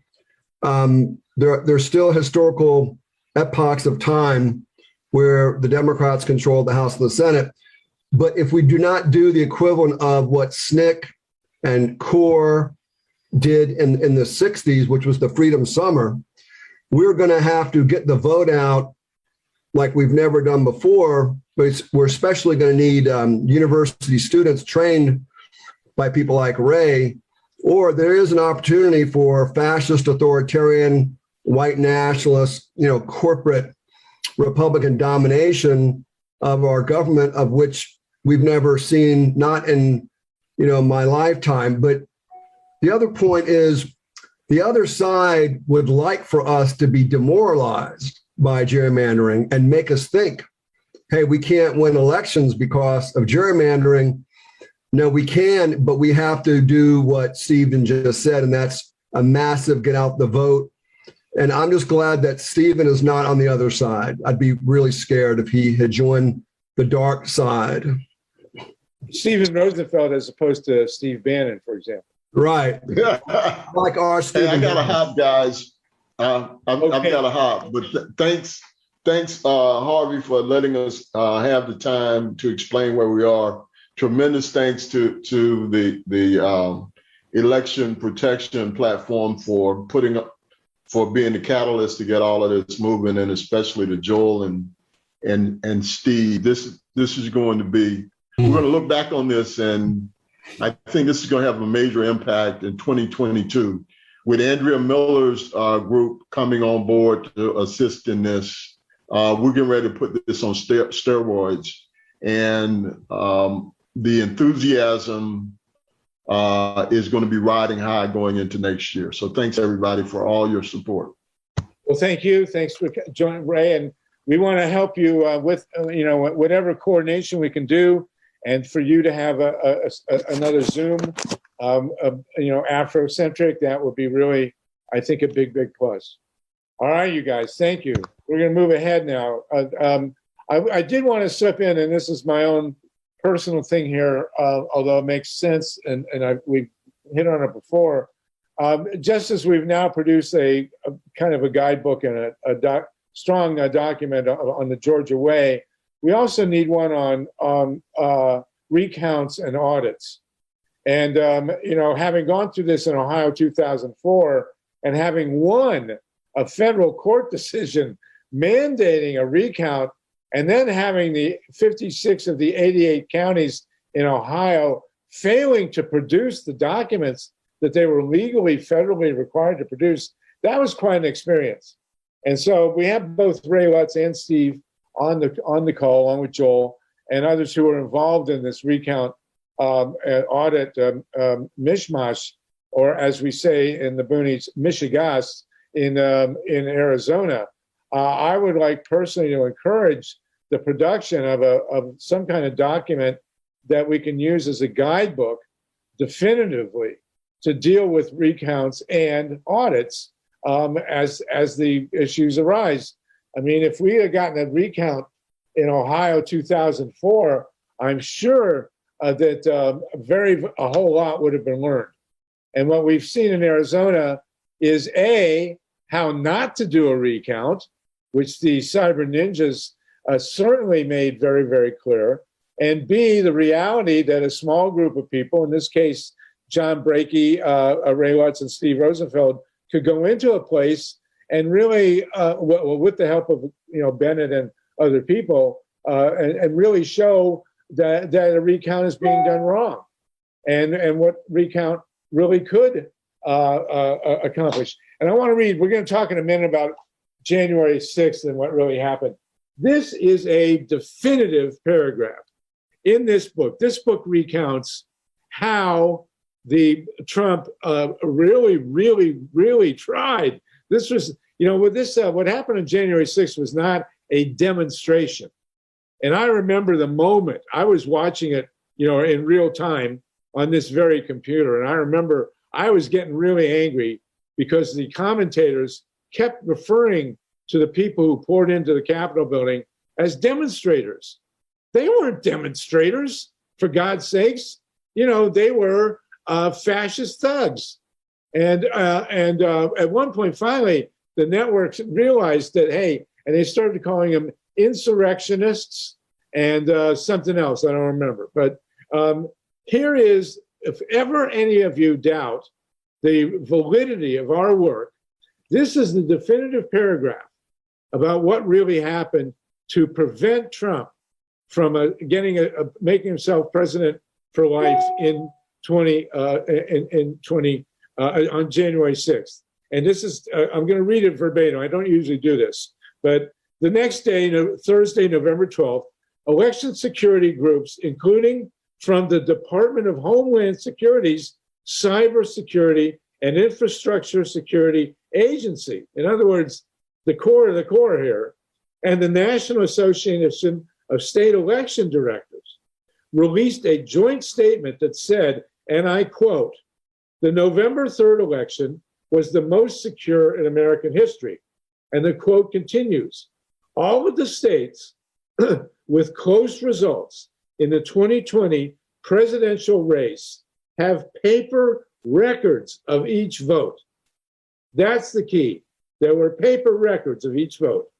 there's still historical epochs of time where the Democrats control the House and the Senate. But if we do not do the equivalent of what SNCC and CORE did in the 60s, which was the Freedom Summer, we're going to have to get the vote out like we've never done before. But we're especially going to need university students trained by people like Ray, or there is an opportunity for fascist, authoritarian, white nationalist, corporate Republican domination of our government, of which we've never seen, not in, my lifetime. But the other point is the other side would like for us to be demoralized by gerrymandering and make us think, hey, we can't win elections because of gerrymandering. No, we can, but we have to do what Stephen just said, and that's a massive get out the vote. And I'm just glad that Stephen is not on the other side. I'd be really scared if he had joined the dark side. Stephen Rosenfeld as opposed to Steve Bannon, for example. Right. Like our Stephen. Hey, I got to hop, guys. I've got to hop. But thanks, Harvey, for letting us have the time to explain where we are. Tremendous thanks to the election protection platform for being the catalyst to get all of this moving, and especially to Joel and Steve. This is going to be, we're going to look back on this, and I think this is going to have a major impact in 2022 with Andrea Miller's group coming on board to assist in this. We're getting ready to put this on steroids, and the enthusiasm is going to be riding high going into next year. So thanks everybody for all your support. Well, thank you. Thanks for joining, Ray. And we want to help you with, whatever coordination we can do, and for you to have another Zoom, Afrocentric, that would be really, I think, a big, big plus. All right, you guys, thank you. We're going to move ahead now. I did want to slip in, and this is my own personal thing here, although it makes sense, and we've hit on it before. Just as we've now produced a kind of a guidebook and a strong document on the Georgia way, we also need one on recounts and audits. And, having gone through this in Ohio 2004 and having won a federal court decision mandating a recount, and then having the 56 of the 88 counties in Ohio failing to produce the documents that they were legally, federally required to produce, that was quite an experience. And so we have both Ray LUTZ and Steve on the call, along with Joel and others who are involved in this recount audit mishmash, or as we say in the boonies, mishigas in Arizona. I would like personally to encourage the production of some kind of document that we can use as a guidebook definitively to deal with recounts and audits as the issues arise. I mean, if we had gotten a recount in Ohio 2004, I'm sure that a whole lot would have been learned. And what we've seen in Arizona is how not to do a recount, which the cyber ninjas certainly made very, very clear, and B, the reality that a small group of people, in this case, John BRAKEY, Ray LUTZ, and Steve Rosenfeld, could go into a place and really, with the help of Bennett and other people, and really show that a recount is being done wrong, and what recount really could accomplish. And I want to read. We're going to talk in a minute about January 6th and what really happened. This is a definitive paragraph in this book. This book recounts how the Trump really, really, really tried. This was, with this, what happened on January 6th was not a demonstration. And I remember the moment I was watching it, in real time on this very computer. And I remember I was getting really angry because the commentators kept referring to the people who poured into the Capitol building as demonstrators. They weren't demonstrators, for God's sakes. They were fascist thugs. And at one point, finally, the networks realized that, hey, and they started calling them insurrectionists and something else. I don't remember. But here is, if ever any of you doubt the validity of our work. This is the definitive paragraph about what really happened to prevent Trump from making himself president for life on January 6th. And this is, I'm going to read it verbatim. I don't usually do this, but the next day, Thursday, November 12th, election security groups, including from the Department of Homeland Security's Cybersecurity and Infrastructure Security Agency, in other words, the core of the core here, and the National Association of State Election Directors, released a joint statement that said, and I quote, "The November 3rd election was the most secure in American history." And the quote continues, "All of the states with close results in the 2020 presidential race have paper records of each vote." That's the key. There were paper records of each vote,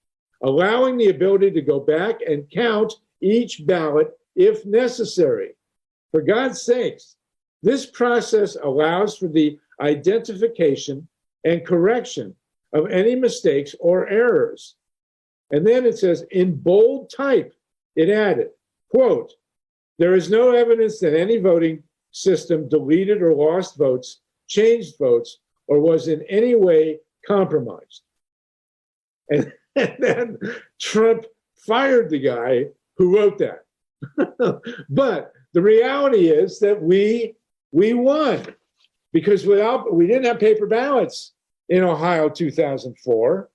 allowing the ability to go back and count each ballot if necessary. For God's sakes, this process allows for the identification and correction of any mistakes or errors. And then it says, in bold type, it added, quote, "There is no evidence that any voting system deleted or lost votes, changed votes, or was in any way compromised." And then Trump fired the guy who wrote that. But the reality is that we won, because we didn't have paper ballots in Ohio 2004,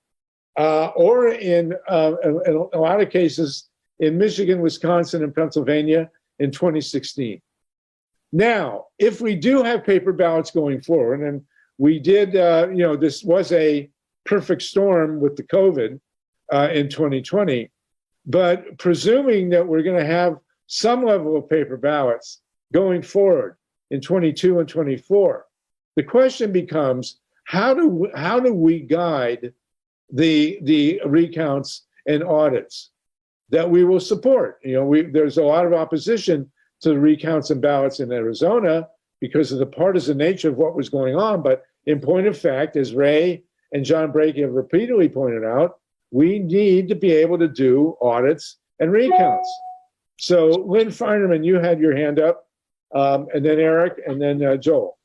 or in a lot of cases in Michigan, Wisconsin, and Pennsylvania in 2016. Now, if we do have paper ballots going forward, and we did, this was a perfect storm with the COVID in 2020, but presuming that we're going to have some level of paper ballots going forward in 22 and 24, the question becomes, how do we guide the recounts and audits that we will support? There's a lot of opposition to the recounts and ballots in Arizona because of the partisan nature of what was going on. But in point of fact, as Ray and John BRAKEY have repeatedly pointed out, we need to be able to do audits and recounts. So Lynn Feinerman, you had your hand up, and then Eric, and then Joel.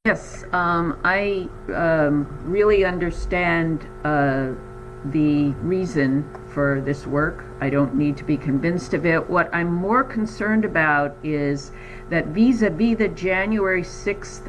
Yes, I really understand the reason for this work. I don't need to be convinced of it. What I'm more concerned about is that vis-a-vis the January 6th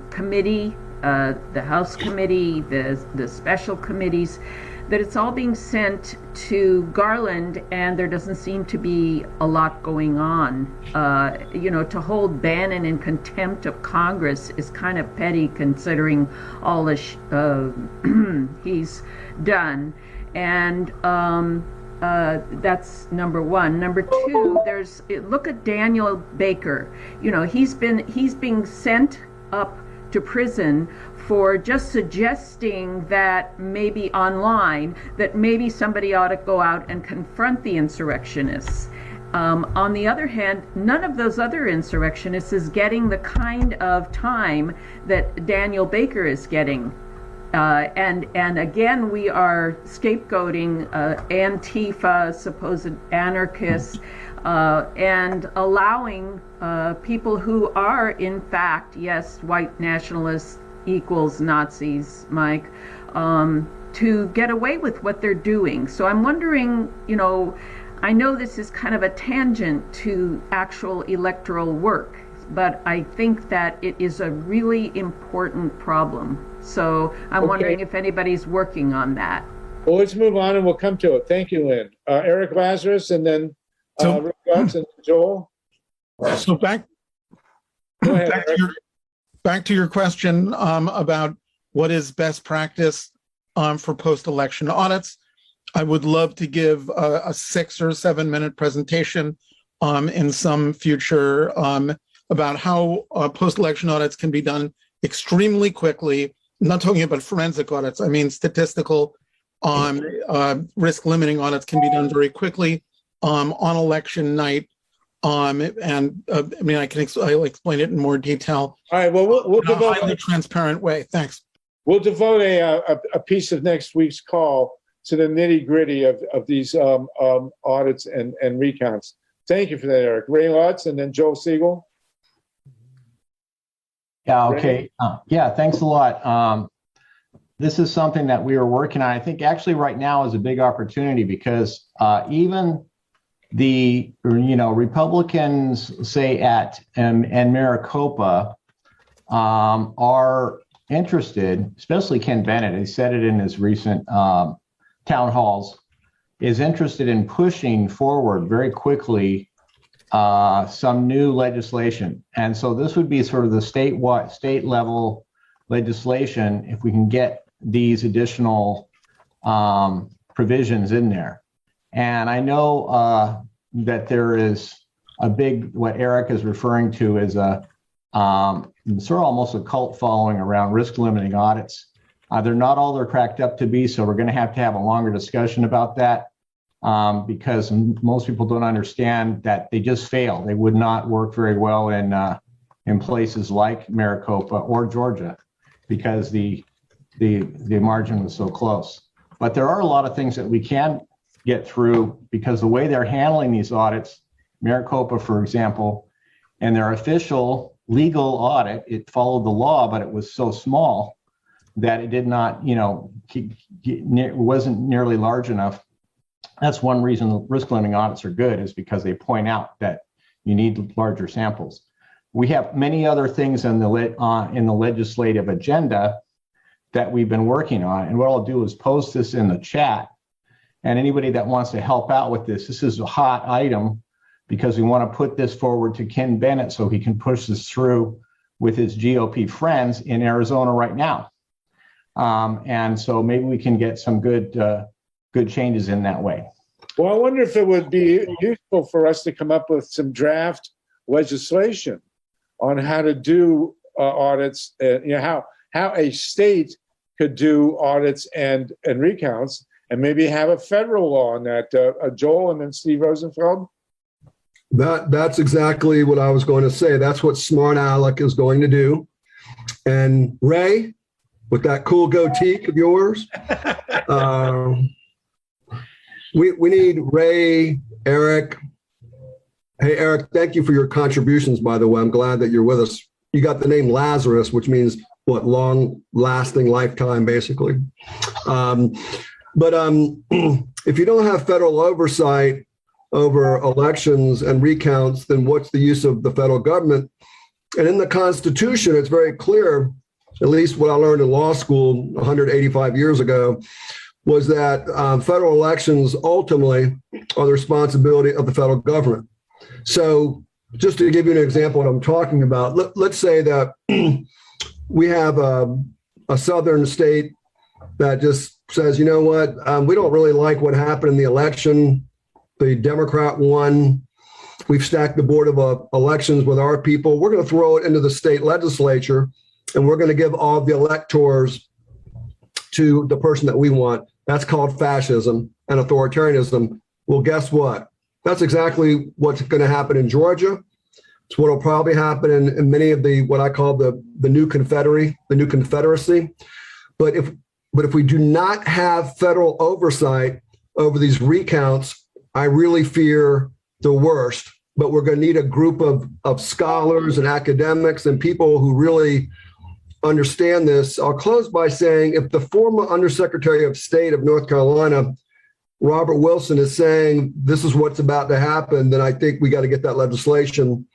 committee, the House committee, the special committees, that it's all being sent to Garland, and there doesn't seem to be a lot going on. To hold Bannon in contempt of Congress is kind of petty, considering all the he's done. And that's number one. Number two, look at Daniel Baker. He's being sent up to prison for just suggesting that maybe online, that maybe somebody ought to go out and confront the insurrectionists. On the other hand, none of those other insurrectionists is getting the kind of time that Daniel Baker is getting. And again, we are scapegoating Antifa, supposed anarchists, and allowing people who are, in fact, yes, white nationalists equals Nazis, Mike, to get away with what they're doing. So I'm wondering, I know this is kind of a tangent to actual electoral work, but I think that it is a really important problem. So I'm wondering if anybody's working on that. Well, let's move on and we'll come to it. Thank you, Lynn. Eric Lazarus, and then Rick Gunts and Joel. So back to your question about what is best practice for post-election audits. I would love to give a 6 or 7 minute presentation in some future about how post-election audits can be done extremely quickly. I'm not talking about forensic audits. I mean statistical risk limiting audits can be done very quickly on election night I mean, I'll explain it in more detail. All right. Well, we'll in a devote highly transparent way. Thanks. We'll devote a piece of next week's call to the nitty gritty of these audits and recounts. Thank you for that, Eric. Ray LUTZ and then Joel Siegel. Yeah. Okay. Yeah. Thanks a lot. This is something that we are working on. I think actually right now is a big opportunity because even the Republicans say and Maricopa are interested, especially Ken Bennett, he said it in his recent town halls, is interested in pushing forward very quickly some new legislation. And so this would be sort of the state level legislation if we can get these additional provisions in there. And I know that there is a big, what Eric is referring to as a sort of almost a cult following around risk limiting audits. They're not all they're cracked up to be, so we're going to have a longer discussion about that because most people don't understand that they just fail. They would not work very well in places like Maricopa or Georgia because the margin was so close. But there are a lot of things that we can get through because the way they're handling these audits, Maricopa, for example, and their official legal audit, it followed the law, but it was so small that it did not, it wasn't nearly large enough. That's one reason the risk limiting audits are good, is because they point out that you need larger samples. We have many other things in the legislative agenda that we've been working on. And what I'll do is post this in the chat. And anybody that wants to help out with this is a hot item because we want to put this forward to Ken Bennett so he can push this through with his GOP friends in Arizona right now. And so maybe we can get some good changes in that way. Well, I wonder if it would be useful for us to come up with some draft legislation on how to do audits, how a state could do audits and recounts, and maybe have a federal law on that. Joel and then Steve Rosenfeld. That's exactly what I was going to say. That's what Smart Alec is going to do. And Ray, with that cool goatee of yours, we need Ray, Eric. Hey, Eric, thank you for your contributions, by the way. I'm glad that you're with us. You got the name Lazarus, which means what? Long-lasting lifetime, basically. But if you don't have federal oversight over elections and recounts, then what's the use of the federal government? And in the Constitution, it's very clear, at least what I learned in law school 185 years ago, was that federal elections ultimately are the responsibility of the federal government. So just to give you an example of what I'm talking about, let's say that we have a southern state that just says, you know what, we don't really like what happened in the election. The Democrat won. We've stacked the board of elections with our people. We're going to throw it into the state legislature, and we're going to give all the electors to the person that we want. That's called fascism and authoritarianism. Well, guess what? That's exactly what's going to happen in Georgia. It's what will probably happen in many of the what I call the new Confederacy. But if we do not have federal oversight over these recounts, I really fear the worst. But we're going to need a group of scholars and academics and people who really understand this. I'll close by saying if the former Undersecretary of State of North Carolina, Robert Wilson, is saying this is what's about to happen, then I think we got to get that legislation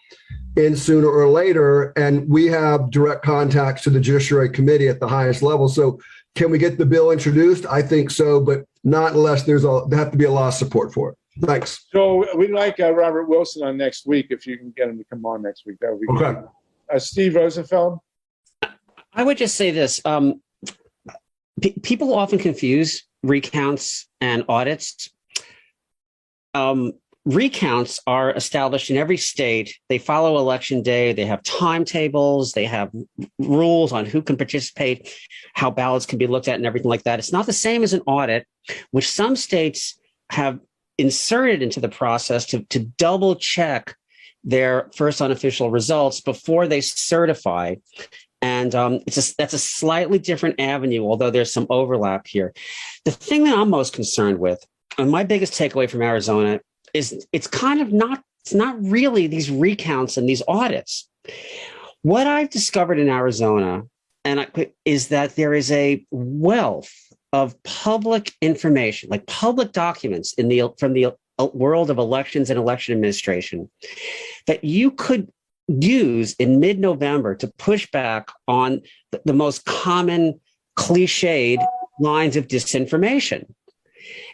in sooner or later. And we have direct contacts to the Judiciary Committee at the highest level. So can we get the bill introduced? I think so, but not unless there have to be a lot of support for it. Thanks. So we'd like Robert Wilson on next week. If you can get him to come on next week, that would be okay. Good. Steve Rosenfeld. I would just say this. People often confuse recounts and audits. Recounts are established in every state. They follow election day. They have timetables. They have rules on who can participate, how ballots can be looked at, and everything like that. It's not the same as an audit, which some states have inserted into the process to double check their first unofficial results before they certify. And that's a slightly different avenue, although there's some overlap here. The thing that I'm most concerned with, and my biggest takeaway from Arizona, is it's not really these recounts and these audits. What I've discovered in Arizona is that there is a wealth of public information, like public documents from the world of elections and election administration, that you could use in mid-November to push back on the most common cliched lines of disinformation.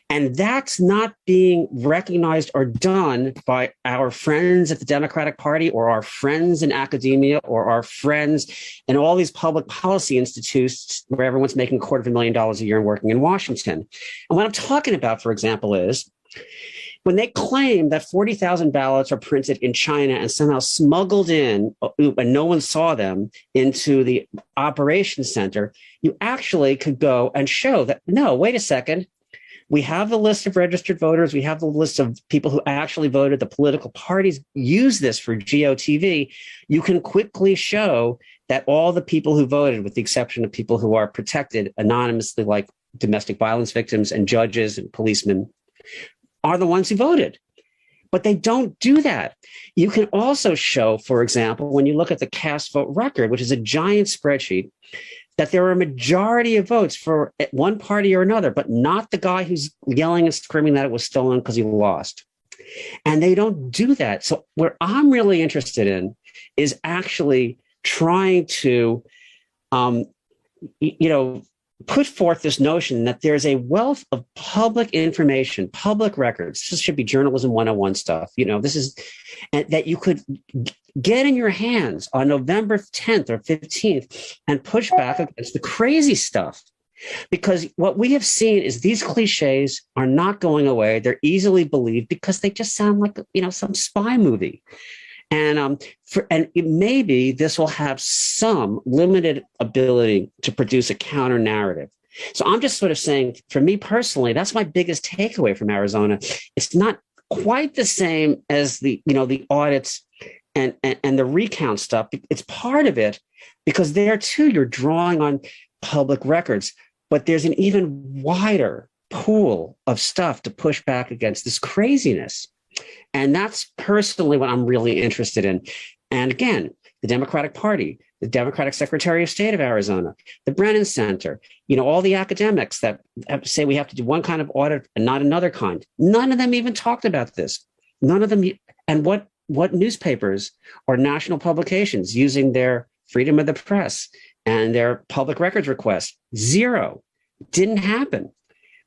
And that's not being recognized or done by our friends at the Democratic Party or our friends in academia or our friends in all these public policy institutes where everyone's making $250,000 a year and working in Washington. And what I'm talking about, for example, is when they claim that 40,000 ballots are printed in China and somehow smuggled in, and no one saw them, into the operations center, you actually could go and show that, no, wait a second, we have the list of registered voters, we have the list of people who actually voted, the political parties use this for GOTV. You can quickly show that all the people who voted, with the exception of people who are protected anonymously, like domestic violence victims and judges and policemen, are the ones who voted. But they don't do that. You can also show, for example, when you look at the cast vote record, which is a giant spreadsheet, that there are a majority of votes for one party or another, but not the guy who's yelling and screaming that it was stolen because he lost. And they don't do that. So what I'm really interested in is actually trying to, put forth this notion that there's a wealth of public information, public records. This should be journalism 101 stuff. That you could get in your hands on November 10th or 15th and push back against the crazy stuff. Because what we have seen is these cliches are not going away. They're easily believed because they just sound like, some spy movie. And maybe this will have some limited ability to produce a counter narrative. So I'm just sort of saying, for me personally, that's my biggest takeaway from Arizona. It's not quite the same as the audits and the recount stuff. It's part of it because there too, you're drawing on public records, but there's an even wider pool of stuff to push back against this craziness. And that's personally what I'm really interested in. And again, the Democratic Party, the Democratic Secretary of State of Arizona, the Brennan Center, all the academics that say we have to do one kind of audit and not another kind. None of them even talked about this. None of them. And what newspapers or national publications using their freedom of the press and their public records requests? Zero. Didn't happen.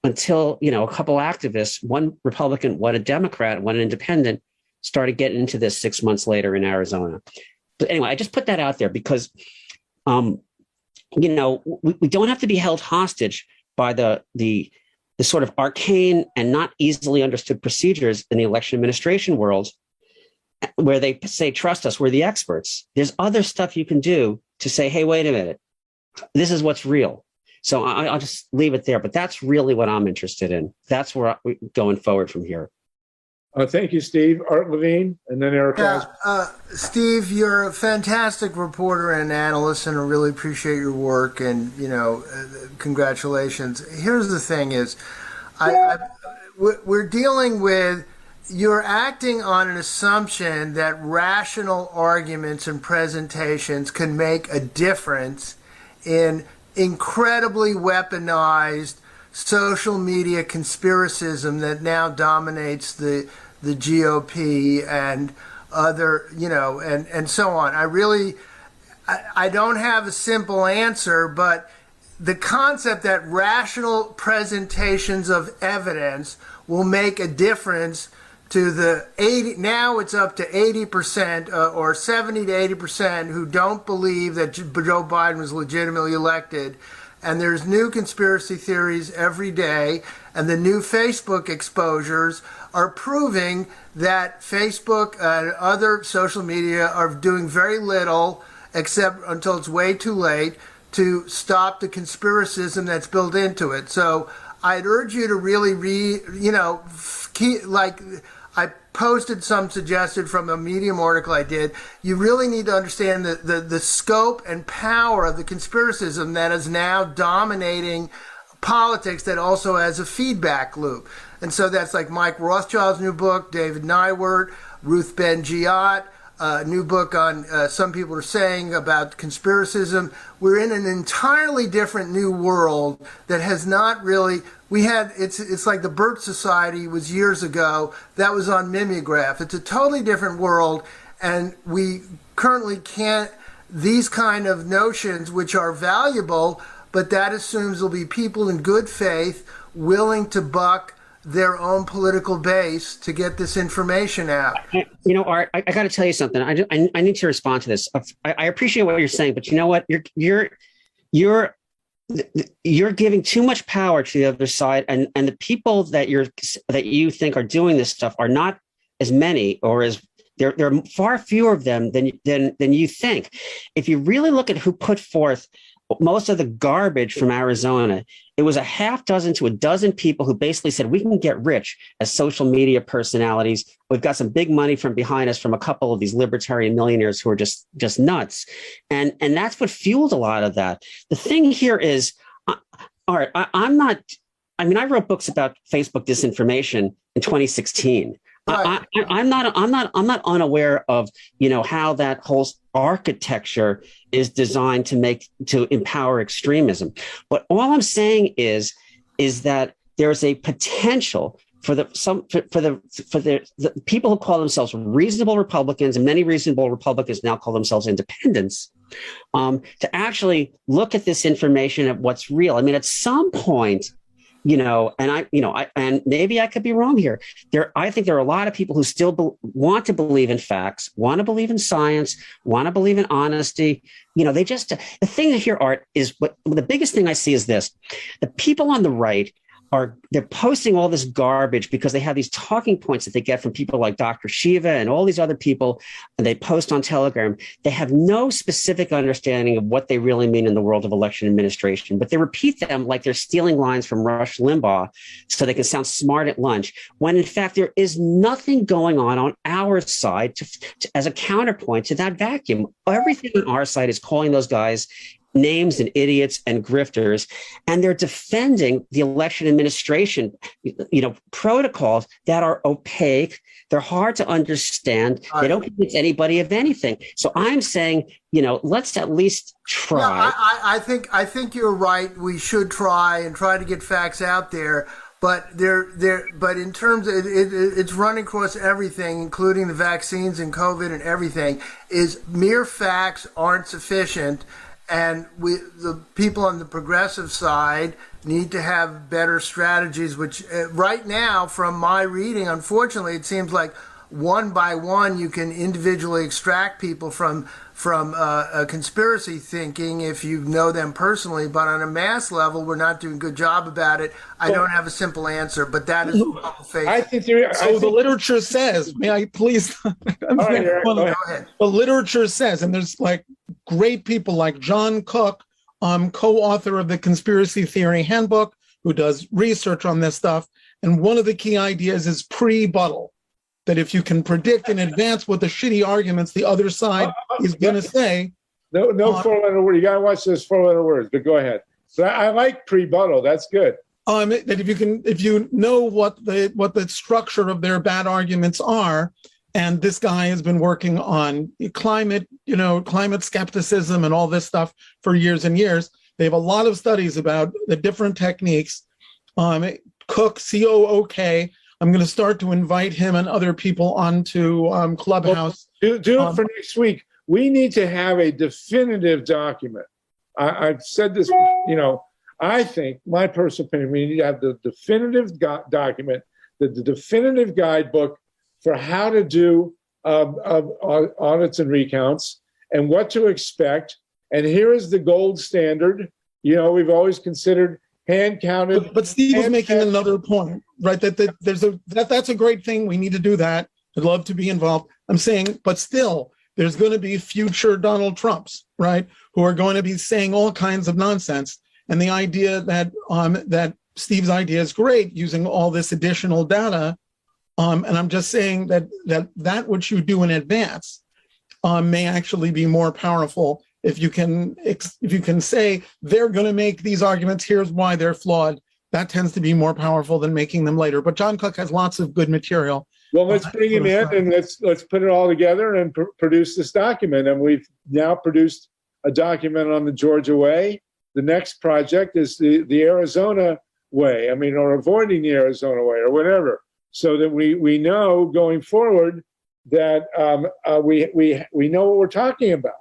Until, a couple activists, one Republican, one a Democrat, one an independent, started getting into this 6 months later in Arizona. But anyway, I just put that out there because, we don't have to be held hostage by the sort of arcane and not easily understood procedures in the election administration world where they say, trust us, we're the experts. There's other stuff you can do to say, hey, wait a minute, this is what's real. So I'll just leave it there, but that's really what I'm interested in. That's where we're going forward from here. Thank you, Steve. Art Levine, and then Eric. Steve, you're a fantastic reporter and analyst, and I really appreciate your work. And congratulations. Here's the thing: we're dealing with. You're acting on an assumption that rational arguments and presentations can make a difference in incredibly weaponized social media conspiracism that now dominates the GOP and other, and so on. I don't have a simple answer, but the concept that rational presentations of evidence will make a difference to the 80, now it's up to 80% or 70 to 80% who don't believe that Joe Biden was legitimately elected. And there's new conspiracy theories every day. And the new Facebook exposures are proving that Facebook and other social media are doing very little, except until it's way too late, to stop the conspiracism that's built into it. So I'd urge you to really I posted some suggested from a Medium article I did. You really need to understand the scope and power of the conspiracism that is now dominating politics, that also has a feedback loop. And so that's like Mike Rothschild's new book, David Nywert, Ruth Ben-Ghiat, new book on some people are saying about conspiracism. We're in an entirely different new world that has not really, it's like the Burt Society was years ago. That was on mimeograph. It's a totally different world, and we currently can't, these kind of notions, which are valuable, but that assumes there'll be people in good faith willing to buck their own political base to get this information out. You know, Art, I got to tell you something. I need to respond to this. I appreciate what you're saying, but you know what? You're giving too much power to the other side, and the people that you think are doing this stuff are not as many, or as there are far fewer of them than you think. If you really look at who put forth most of the garbage from Arizona, it was a half dozen to a dozen people who basically said, we can get rich as social media personalities. We've got some big money from behind us from a couple of these libertarian millionaires who are just nuts. And that's what fueled a lot of that. The thing here is, Art, I wrote books about Facebook disinformation in 2016. Right. I'm not unaware of, how that whole architecture is designed to empower extremism. But all I'm saying is that there's a potential for the people who call themselves reasonable Republicans, and many reasonable Republicans now call themselves independents, to actually look at this information at what's real. I mean, at some point, and maybe I could be wrong here. I think there are a lot of people who still want to believe in facts, want to believe in science, want to believe in honesty. The thing here, Art, is the biggest thing I see is this: the people on the right they're posting all this garbage because they have these talking points that they get from people like Dr. Shiva and all these other people, and they post on Telegram. They have no specific understanding of what they really mean in the world of election administration, but they repeat them like they're stealing lines from Rush Limbaugh so they can sound smart at lunch, when in fact there is nothing going on our side as a counterpoint to that vacuum. Everything on our side is calling those guys names and idiots and grifters, and they're defending the election administration, protocols that are opaque. They're hard to understand. They don't convince anybody of anything. So I'm saying, let's at least try. Yeah, I think you're right. We should try to get facts out there. But but in terms of it's running across everything, including the vaccines and COVID and everything, is mere facts aren't sufficient. And the people on the progressive side need to have better strategies, which right now, from my reading, unfortunately, it seems like one by one you can individually extract people from conspiracy thinking if you know them personally. But on a mass level, we're not doing a good job about it. I don't have a simple answer, but that is what we'll face. I think the literature says, may I please? Go ahead. The literature says, and there's great people like John Cook, co-author of the Conspiracy Theory Handbook, who does research on this stuff. And one of the key ideas is pre-buttal, that if you can predict in advance what the shitty arguments the other side is going to say. No four-letter word. You got to watch those four-letter words, but go ahead. So I like pre-buttal. That's good. That if you know what the structure of their bad arguments are, and this guy has been working on climate skepticism and all this stuff for years and years. They have a lot of studies about the different techniques. Cook, C-O-O-K. I'm going to start to invite him and other people onto Clubhouse. Well, do it for next week. We need to have a definitive document. I've said this, I think, my personal opinion, we need to have the definitive document, the definitive guidebook for how to do audits and recounts and what to expect. And here is the gold standard. We've always considered hand counted. But Steve was making another point, right? That's a great thing. We need to do that. I'd love to be involved. I'm saying, but still, there's going to be future Donald Trumps, right, who are going to be saying all kinds of nonsense. And the idea that Steve's idea is great, using all this additional data, And I'm just saying that which you do in advance may actually be more powerful if you can say they're going to make these arguments. Here's why they're flawed. That tends to be more powerful than making them later. But John Cook has lots of good material. Well, let's bring him in and let's put it all together and produce this document. And we've now produced a document on the Georgia way. The next project is the Arizona way. I mean, or avoiding the Arizona way or whatever, so that we know going forward that we know what we're talking about.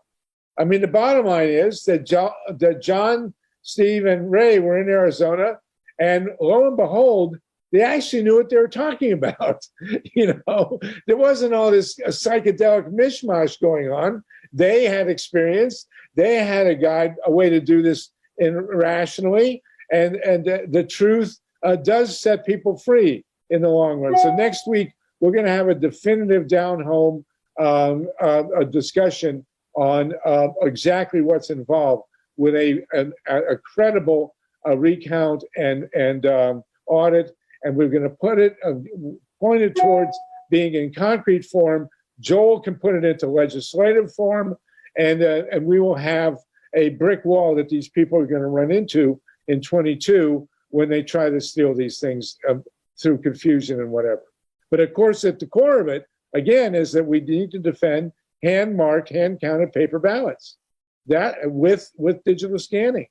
I mean, the bottom line is that John, Steve, and Ray were in Arizona, and lo and behold, they actually knew what they were talking about. You know, there wasn't all this psychedelic mishmash going on. They had experience. They had a way to do this rationally, and the truth does set people free in the long run. So next week we're going to have a definitive down home a discussion on exactly what's involved with a credible recount and audit, and we're going to put it pointed towards being in concrete form. Joel can put it into legislative form, and we will have a brick wall that these people are going to run into in 22 when they try to steal these things through confusion and whatever. But of course, at the core of it, again, is that we need to defend hand-marked, hand-counted paper ballots. That with digital scanning.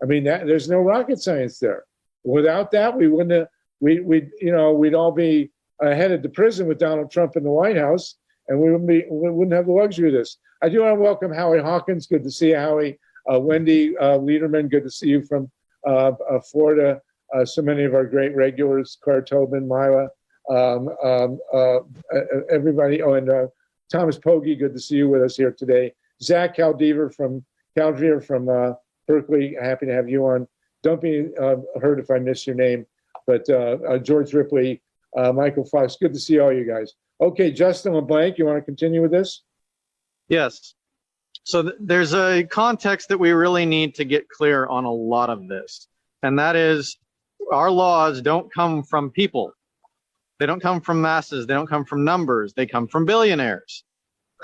I mean, there's no rocket science there. Without that, we wouldn't have, we'd all be headed to prison with Donald Trump in the White House, and we wouldn't have the luxury of this. I do want to welcome Howie Hawkins. Good to see you, Howie. Wendy Liederman, good to see you from Florida. So many of our great regulars, Claire Tobin, Myla, everybody. Oh, and Thomas Pogge, good to see you with us here today. Zach Caldever from Berkeley, happy to have you on. Don't be hurt if I miss your name, but George Ripley, Michael Fox, good to see all you guys. Okay, Justin LeBlanc, you want to continue with this? Yes. So there's a context that we really need to get clear on a lot of this, and that is our laws don't come from people. They don't come from masses. They don't come from numbers. They come from billionaires.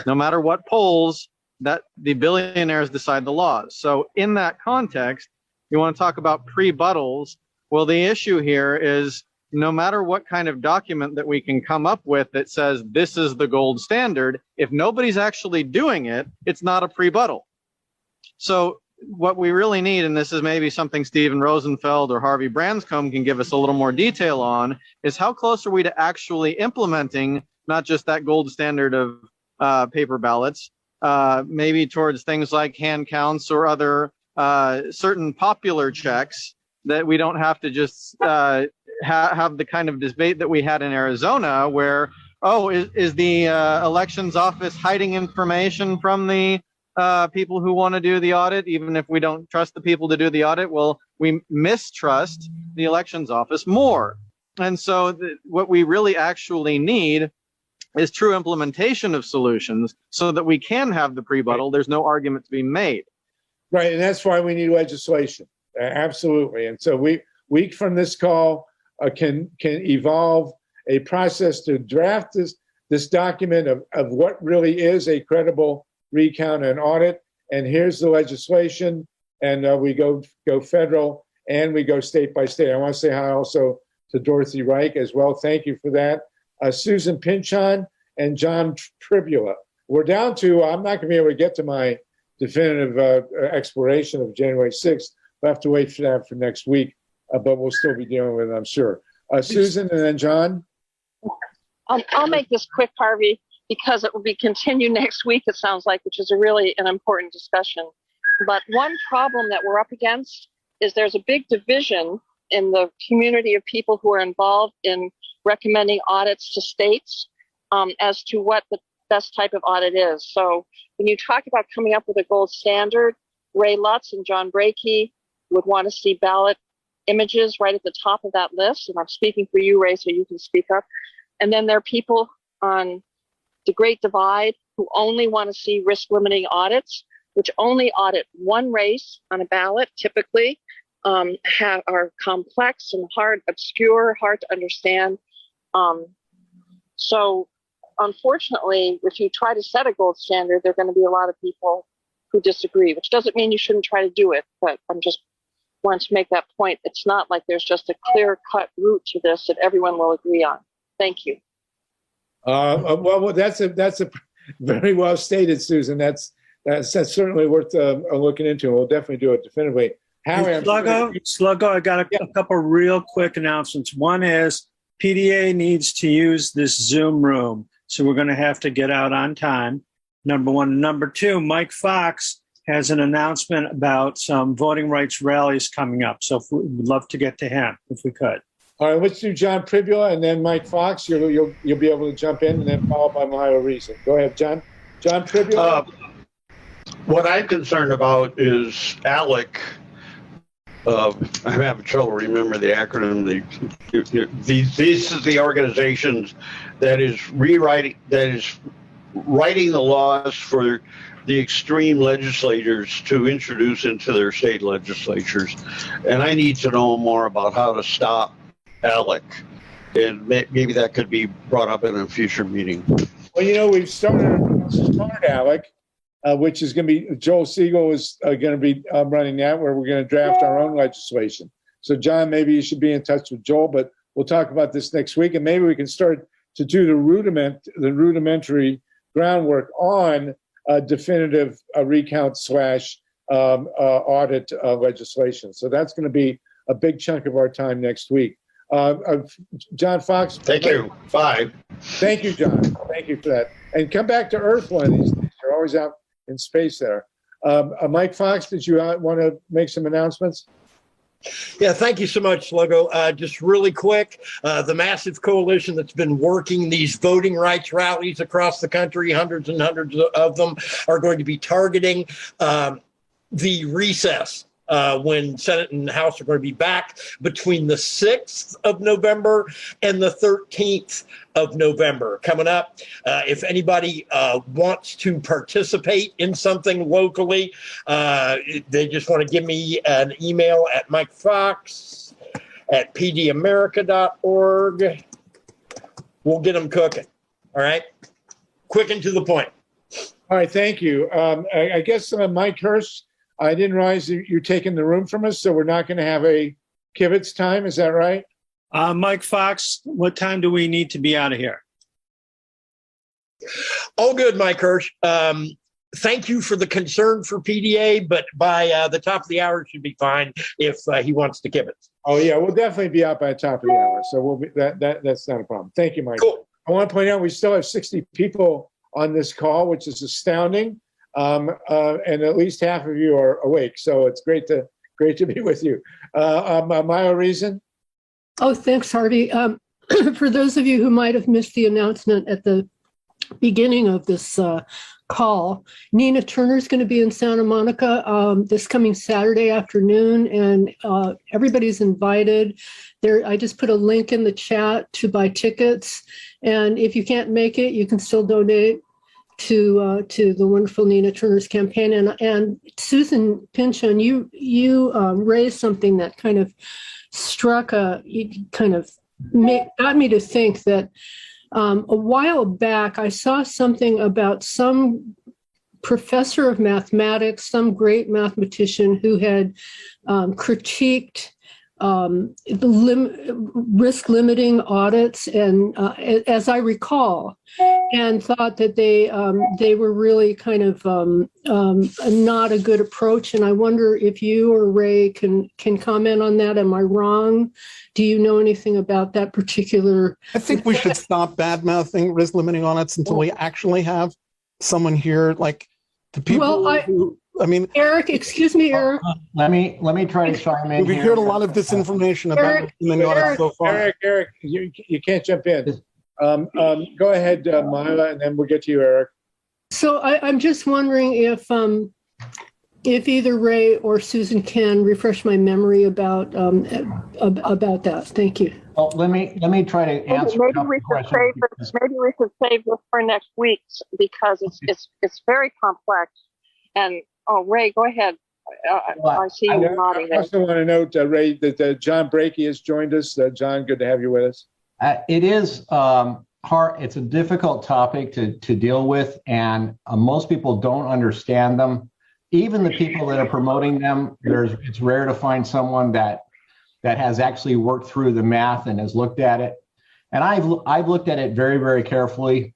No matter what polls, that the billionaires decide the laws. So in that context, you want to talk about pre-buttals. Well, the issue here is no matter what kind of document that we can come up with that says this is the gold standard, if nobody's actually doing it, it's not a pre-buttal. So what we really need, and this is maybe something Steven Rosenfeld or Harvey Branscombe can give us a little more detail on, is how close are we to actually implementing not just that gold standard of paper ballots, maybe towards things like hand counts or other certain popular checks that we don't have to just have the kind of debate that we had in Arizona where, oh, is the elections office hiding information from the people who want to do the audit, even if we don't trust the people to do the audit? Well, we mistrust the elections office more. And so what we really actually need is true implementation of solutions so that we can have the pre-buttal. There's no argument to be made. Right, and that's why we need legislation. Absolutely. And so we from this call can evolve a process to draft this document of what really is a credible recount and audit. And here's the legislation, and we go federal and we go state by state. I want to say hi also to Dorothy Reich as well. Thank you for that. Susan Pinchon and John Tribula. We're down to, I'm not going to be able to get to my definitive exploration of January 6th. We'll have to wait for that for next week, but we'll still be dealing with it, I'm sure. Susan and then John. I'll make this quick, Harvey, because it will be continued next week, it sounds like, which is an important discussion. But one problem that we're up against is there's a big division in the community of people who are involved in recommending audits to states as to what the best type of audit is. So when you talk about coming up with a gold standard, Ray LUTZ and John BRAKEY would want to see ballot images right at the top of that list. And I'm speaking for you, Ray, so you can speak up. And then there are people on the Great Divide who only want to see risk-limiting audits, which only audit one race on a ballot, typically, are complex and obscure, hard to understand. So unfortunately, if you try to set a gold standard, there are going to be a lot of people who disagree, which doesn't mean you shouldn't try to do it. But I'm just wanting to make that point. It's not like there's just a clear-cut route to this that everyone will agree on. Thank you. Well, that's a very well stated, Susan. That's certainly worth looking into. We'll definitely do it definitively. Howie, Sluggo, I got a couple real quick announcements. One is PDA needs to use this Zoom room, so we're going to have to get out on time. Number one. Number two, Mike Fox has an announcement about some voting rights rallies coming up. So we'd love to get to him if we could. All right, let's do John Pribula and then Mike Fox. You'll be able to jump in and then followed by Maya Reason. Go ahead, John. John Pribula. What I'm concerned about is ALEC. I'm having trouble remember the acronym. This is the organizations that is writing the laws for the extreme legislators to introduce into their state legislatures. And I need to know more about how to stop ALEC. And maybe that could be brought up in a future meeting. Well, we've started Smart ALEC, which is going to be, Joel Siegel is going to be running that, where we're going to draft our own legislation. So, John, maybe you should be in touch with Joel, but we'll talk about this next week, and maybe we can start to do the rudimentary groundwork on definitive recount / audit legislation. So that's going to be a big chunk of our time next week. John Fox. Thank you. Bye. Thank you, John. Thank you for that. And come back to Earth one of these days. You're always out in space there. Mike Fox, did you want to make some announcements? Yeah, thank you so much, Sluggo. Just really quick, the massive coalition that's been working these voting rights rallies across the country, hundreds and hundreds of them, are going to be targeting the recess when Senate and House are going to be back between the 6th of November and the 13th of November coming up. If anybody wants to participate in something locally, they just want to give me an email at mikefox@pdamerica.org. We'll get them cooking. All right? Quick and to the point. All right, thank you. I guess Mike Hirsch, I didn't realize you're taking the room from us, so we're not going to have a kibitz time. Is that right? Mike Fox, what time do we need to be out of here? All good, Mike Hirsch. Thank you for the concern for PDA, but by the top of the hour, it should be fine if he wants to kibitz. Oh, yeah, we'll definitely be out by the top of the hour, so we'll be, that's not a problem. Thank you, Mike. Cool. I want to point out we still have 60 people on this call, which is astounding. And at least half of you are awake, so it's great to be with you. Maya Reason. Oh, thanks, Harvey. For those of you who might have missed the announcement at the beginning of this call, Nina Turner is going to be in Santa Monica this coming Saturday afternoon, and everybody's invited. I just put a link in the chat to buy tickets, and if you can't make it, you can still donate to the wonderful Nina Turner's campaign. And Susan Pynchon, you raised something that kind of got me to think that a while back I saw something about some professor of mathematics, some great mathematician who had critiqued risk limiting audits, and as I recall, and thought that they were really kind of not a good approach. And I wonder if you or Ray can comment on that. Am I wrong? Do you know anything about that particular? I think we should stop bad mouthing risk limiting audits until we actually have someone here, like the people Eric, excuse me, Eric. Let me try to chime in. We've heard a lot of disinformation about the audit so far. Eric, you can't jump in. Go ahead, Mila, and then we'll get to you, Eric. So I'm just wondering if either Ray or Susan can refresh my memory about that. Thank you. Well, let me try to answer. Maybe we should save this for next week because it's very complex. And Ray, go ahead. I see you nodding. I also want to note, Ray, that John BRAKEY has joined us. John, good to have you with us. It is. it's a difficult topic to deal with, and most people don't understand them. Even the people that are promoting them, it's rare to find someone that has actually worked through the math and has looked at it. And I've looked at it very, very carefully,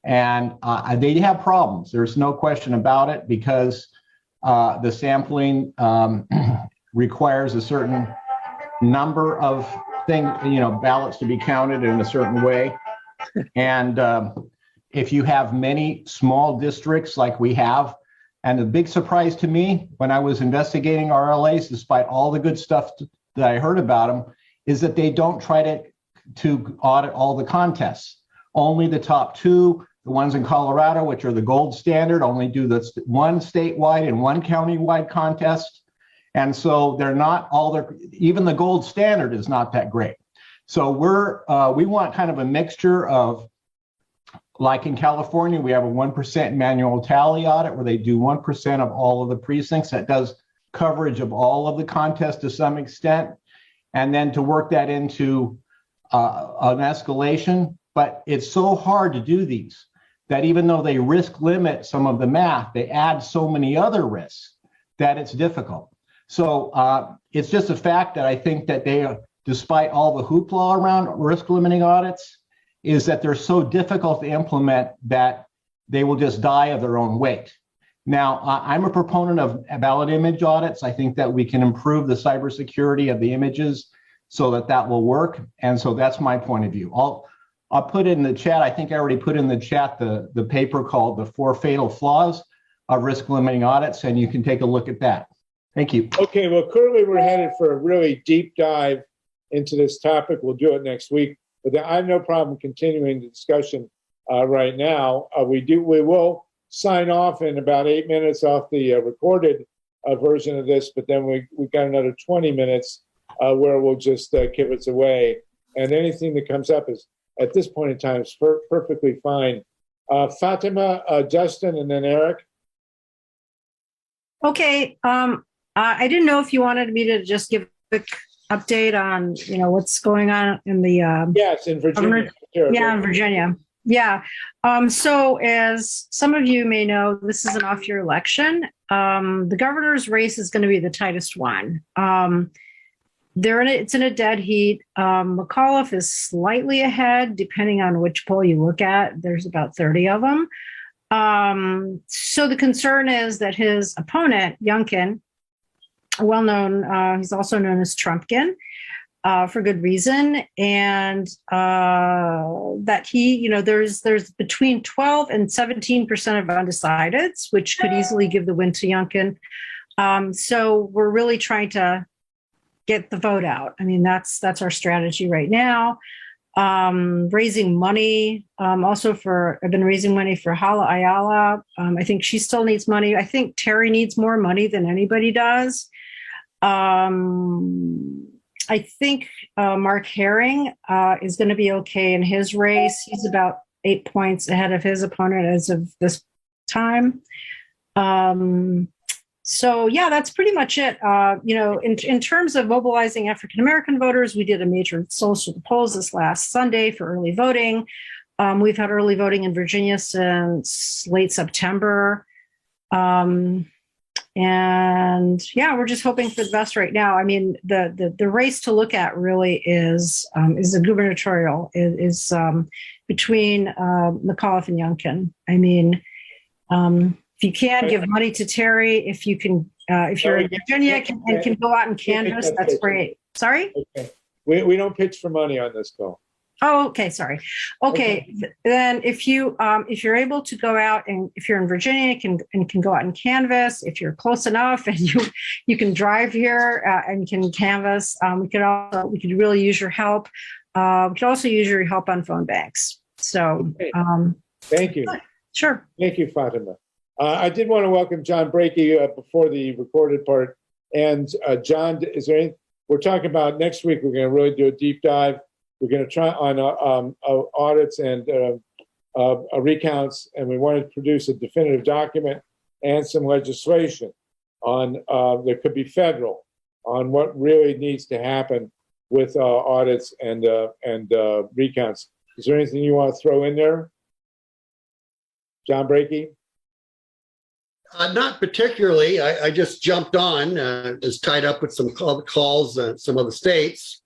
and they have problems. There's no question about it, because the sampling requires a certain number of ballots to be counted in a certain way. And if you have many small districts like we have, and the big surprise to me when I was investigating RLAs, despite all the good stuff that I heard about them, is that they don't try to audit all the contests. Only the top two, the ones in Colorado, which are the gold standard, only do one statewide and one countywide contest. And so they're not even the gold standard is not that great. So we want kind of a mixture of, like in California, we have a 1% manual tally audit where they do 1% of all of the precincts. That does coverage of all of the contests to some extent. And then to work that into an escalation. But it's so hard to do these that even though they risk limit some of the math, they add so many other risks that it's difficult. So it's just a fact that I think that they, despite all the hoopla around risk limiting audits, is that they're so difficult to implement that they will just die of their own weight. Now, I'm a proponent of ballot image audits. I think that we can improve the cybersecurity of the images so that will work. And so that's my point of view. I'll put it in the chat. I think I already put in the chat the paper called The 4 Fatal Flaws of Risk Limiting Audits, and you can take a look at that. Thank you. Okay, well, clearly we're headed for a really deep dive into this topic. We'll do it next week, but I have no problem continuing the discussion right now. We will sign off in about 8 minutes off the recorded version of this, but then we got another 20 minutes where we'll just give it away. And anything that comes up is, at this point in time, is perfectly fine. Fatima, Justin, and then Eric. Okay. I didn't know if you wanted me to just give a quick update on, what's going on in the yes, in Virginia. Yeah, in Virginia. Yeah. So as some of you may know, this is an off-year election. The governor's race is going to be the tightest one. It's in a dead heat. McAuliffe is slightly ahead, depending on which poll you look at. There's about 30 of them. So the concern is that his opponent, Youngkin, well-known, he's also known as Trumpkin, for good reason, and that he, there's between 12 and 17% of undecideds, which could easily give the win to Youngkin. So we're really trying to get the vote out. I mean, that's our strategy right now. Raising money, I've been raising money for Hala Ayala. I think she still needs money. I think Terry needs more money than anybody does. I think Mark Herring is going to be okay in his race. He's about 8 points ahead of his opponent as of this time. So yeah, that's pretty much it. In terms of mobilizing African-American voters, we did a major social polls this last Sunday for early voting. We've had early voting in Virginia since late September. And yeah, we're just hoping for the best right now. I mean, the race to look at really is the gubernatorial, is between McAuliffe and Youngkin. I mean, if you can give money to Terry, if you can, if you're in Virginia and can go out and canvass, that's great. Sorry? Okay. We don't pitch for money on this call. Oh, okay. Sorry. Okay. Then if you're able to go out, and if you're in Virginia and can go out and canvass, if you're close enough and you can drive here and you can canvass, we could really use your help. We could also use your help on phone banks. So thank you. Sure. Thank you, Fatima. I did want to welcome John BRAKEY before the recorded part. And John, is there anything we're talking about next week? We're going to really do a deep dive. We're going to try on audits and recounts, and we want to produce a definitive document and some legislation on that could be federal on what really needs to happen with audits and recounts. Is there anything you want to throw in there? John Brakey? Not particularly. I just jumped on, is tied up with some calls in some other states.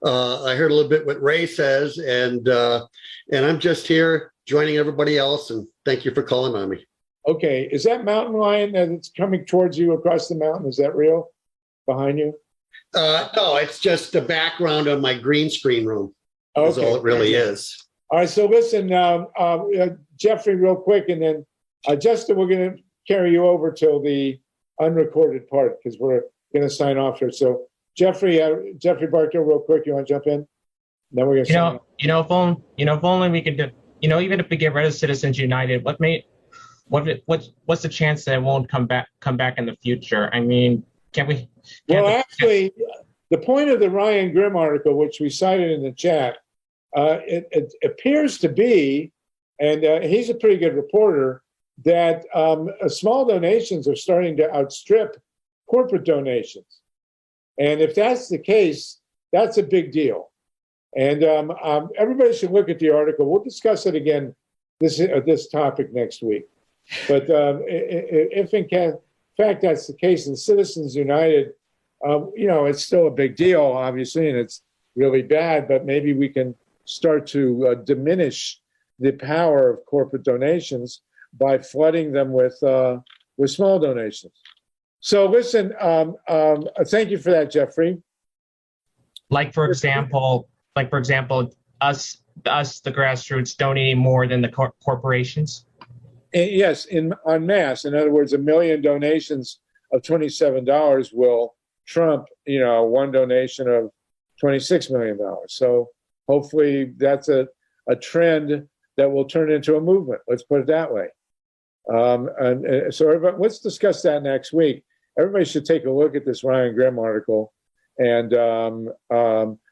I heard a little bit what Ray says, and I'm just here joining everybody else, and thank you for calling on me. Okay, is that mountain lion that's coming towards you across the mountain, is that real behind you? No, it's just the background of my green screen room. Okay. Is all it really is. All right, so listen, Jeffrey, real quick, and then Justin, we're going to carry you over till the unrecorded part because we're going to sign off here. So Jeffrey Barker, real quick, you want to jump in? Then we're going to sign off. If only we could do, even if we get rid of Citizens United, what's the chance that it won't come back in the future? I mean, actually, the point of the Ryan Grimm article, which we cited in the chat, it appears to be, and he's a pretty good reporter, that small donations are starting to outstrip corporate donations. And if that's the case, that's a big deal. And everybody should look at the article. We'll discuss it again, this topic next week. But if in fact that's the case, in Citizens United, it's still a big deal, obviously, and it's really bad, but maybe we can start to diminish the power of corporate donations by flooding them with small donations. So listen, thank you for that, Jeffrey. Like for example, us, the grassroots, donating more than the corporations. Yes, en masse. In other words, 1 million donations of $27 will trump, one donation of $26 million. So hopefully that's a trend that will turn into a movement. Let's put it that way. And so everybody, let's discuss that next week. Everybody should take a look at this Ryan Grimm article. And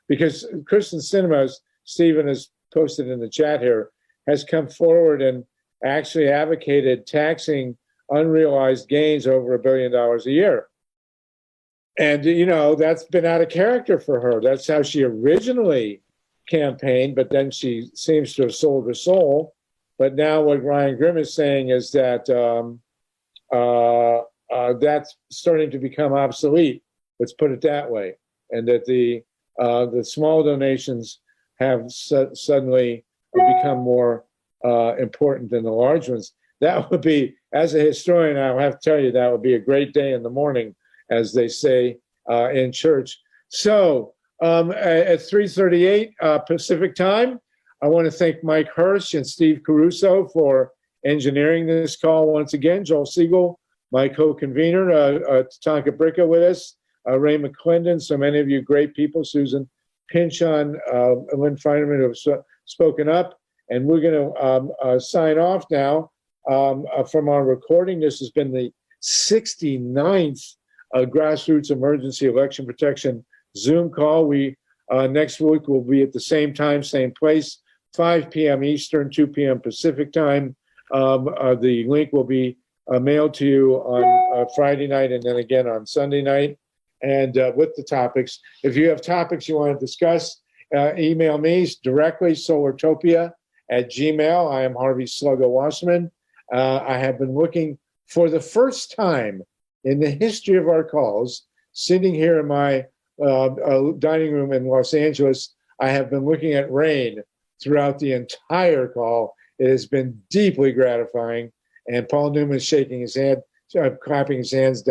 because Christian Cinemas, Stephen has posted in the chat here, has come forward and actually advocated taxing unrealized gains over $1 billion a year. And, that's been out of character for her. That's how she originally campaigned, but then she seems to have sold her soul. But now what Ryan Grimm is saying is that that's starting to become obsolete. Let's put it that way. And that the small donations have suddenly become more important than the large ones. That would be, as a historian, I'll have to tell you, that would be a great day in the morning, as they say in church. So at 3:38 Pacific time, I want to thank Mike Hirsch and Steve Caruso for engineering this call once again. Joel Siegel, my co-convener, Tatanka Bricka with us, Ray McClendon, so many of you great people, Susan Pinchon, Lynn Feinerman, who have spoken up. And we're going to sign off now from our recording. This has been the 69th Grassroots Emergency Election Protection Zoom call. We next week will be at the same time, same place, 5 p.m. Eastern, 2 p.m. Pacific time. The link will be mailed to you on Friday night and then again on Sunday night. And with the topics, if you have topics you want to discuss, email me directly, Solartopia@gmail.com. I am Harvey Sluggo Wasserman. I have been looking for the first time in the history of our calls, sitting here in my dining room in Los Angeles. I have been looking at rain throughout the entire call. It has been deeply gratifying. And Paul Newman's shaking his head, clapping his hands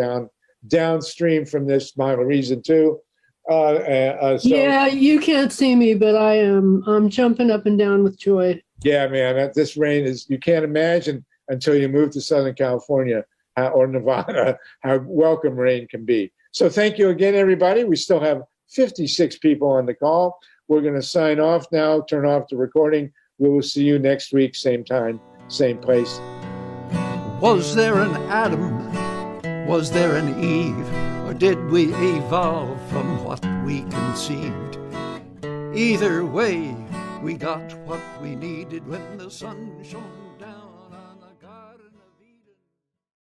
downstream from this by reason too. Yeah, you can't see me, but I'm jumping up and down with joy. Yeah, man, this rain is, you can't imagine until you move to Southern California or Nevada how welcome rain can be. So thank you again, everybody. We still have 56 people on the call. We're going to sign off now, turn off the recording. We will see you next week, same time, same place. Was there an Adam? Was there an Eve? Or did we evolve from what we conceived? Either way, we got what we needed when the sun shone.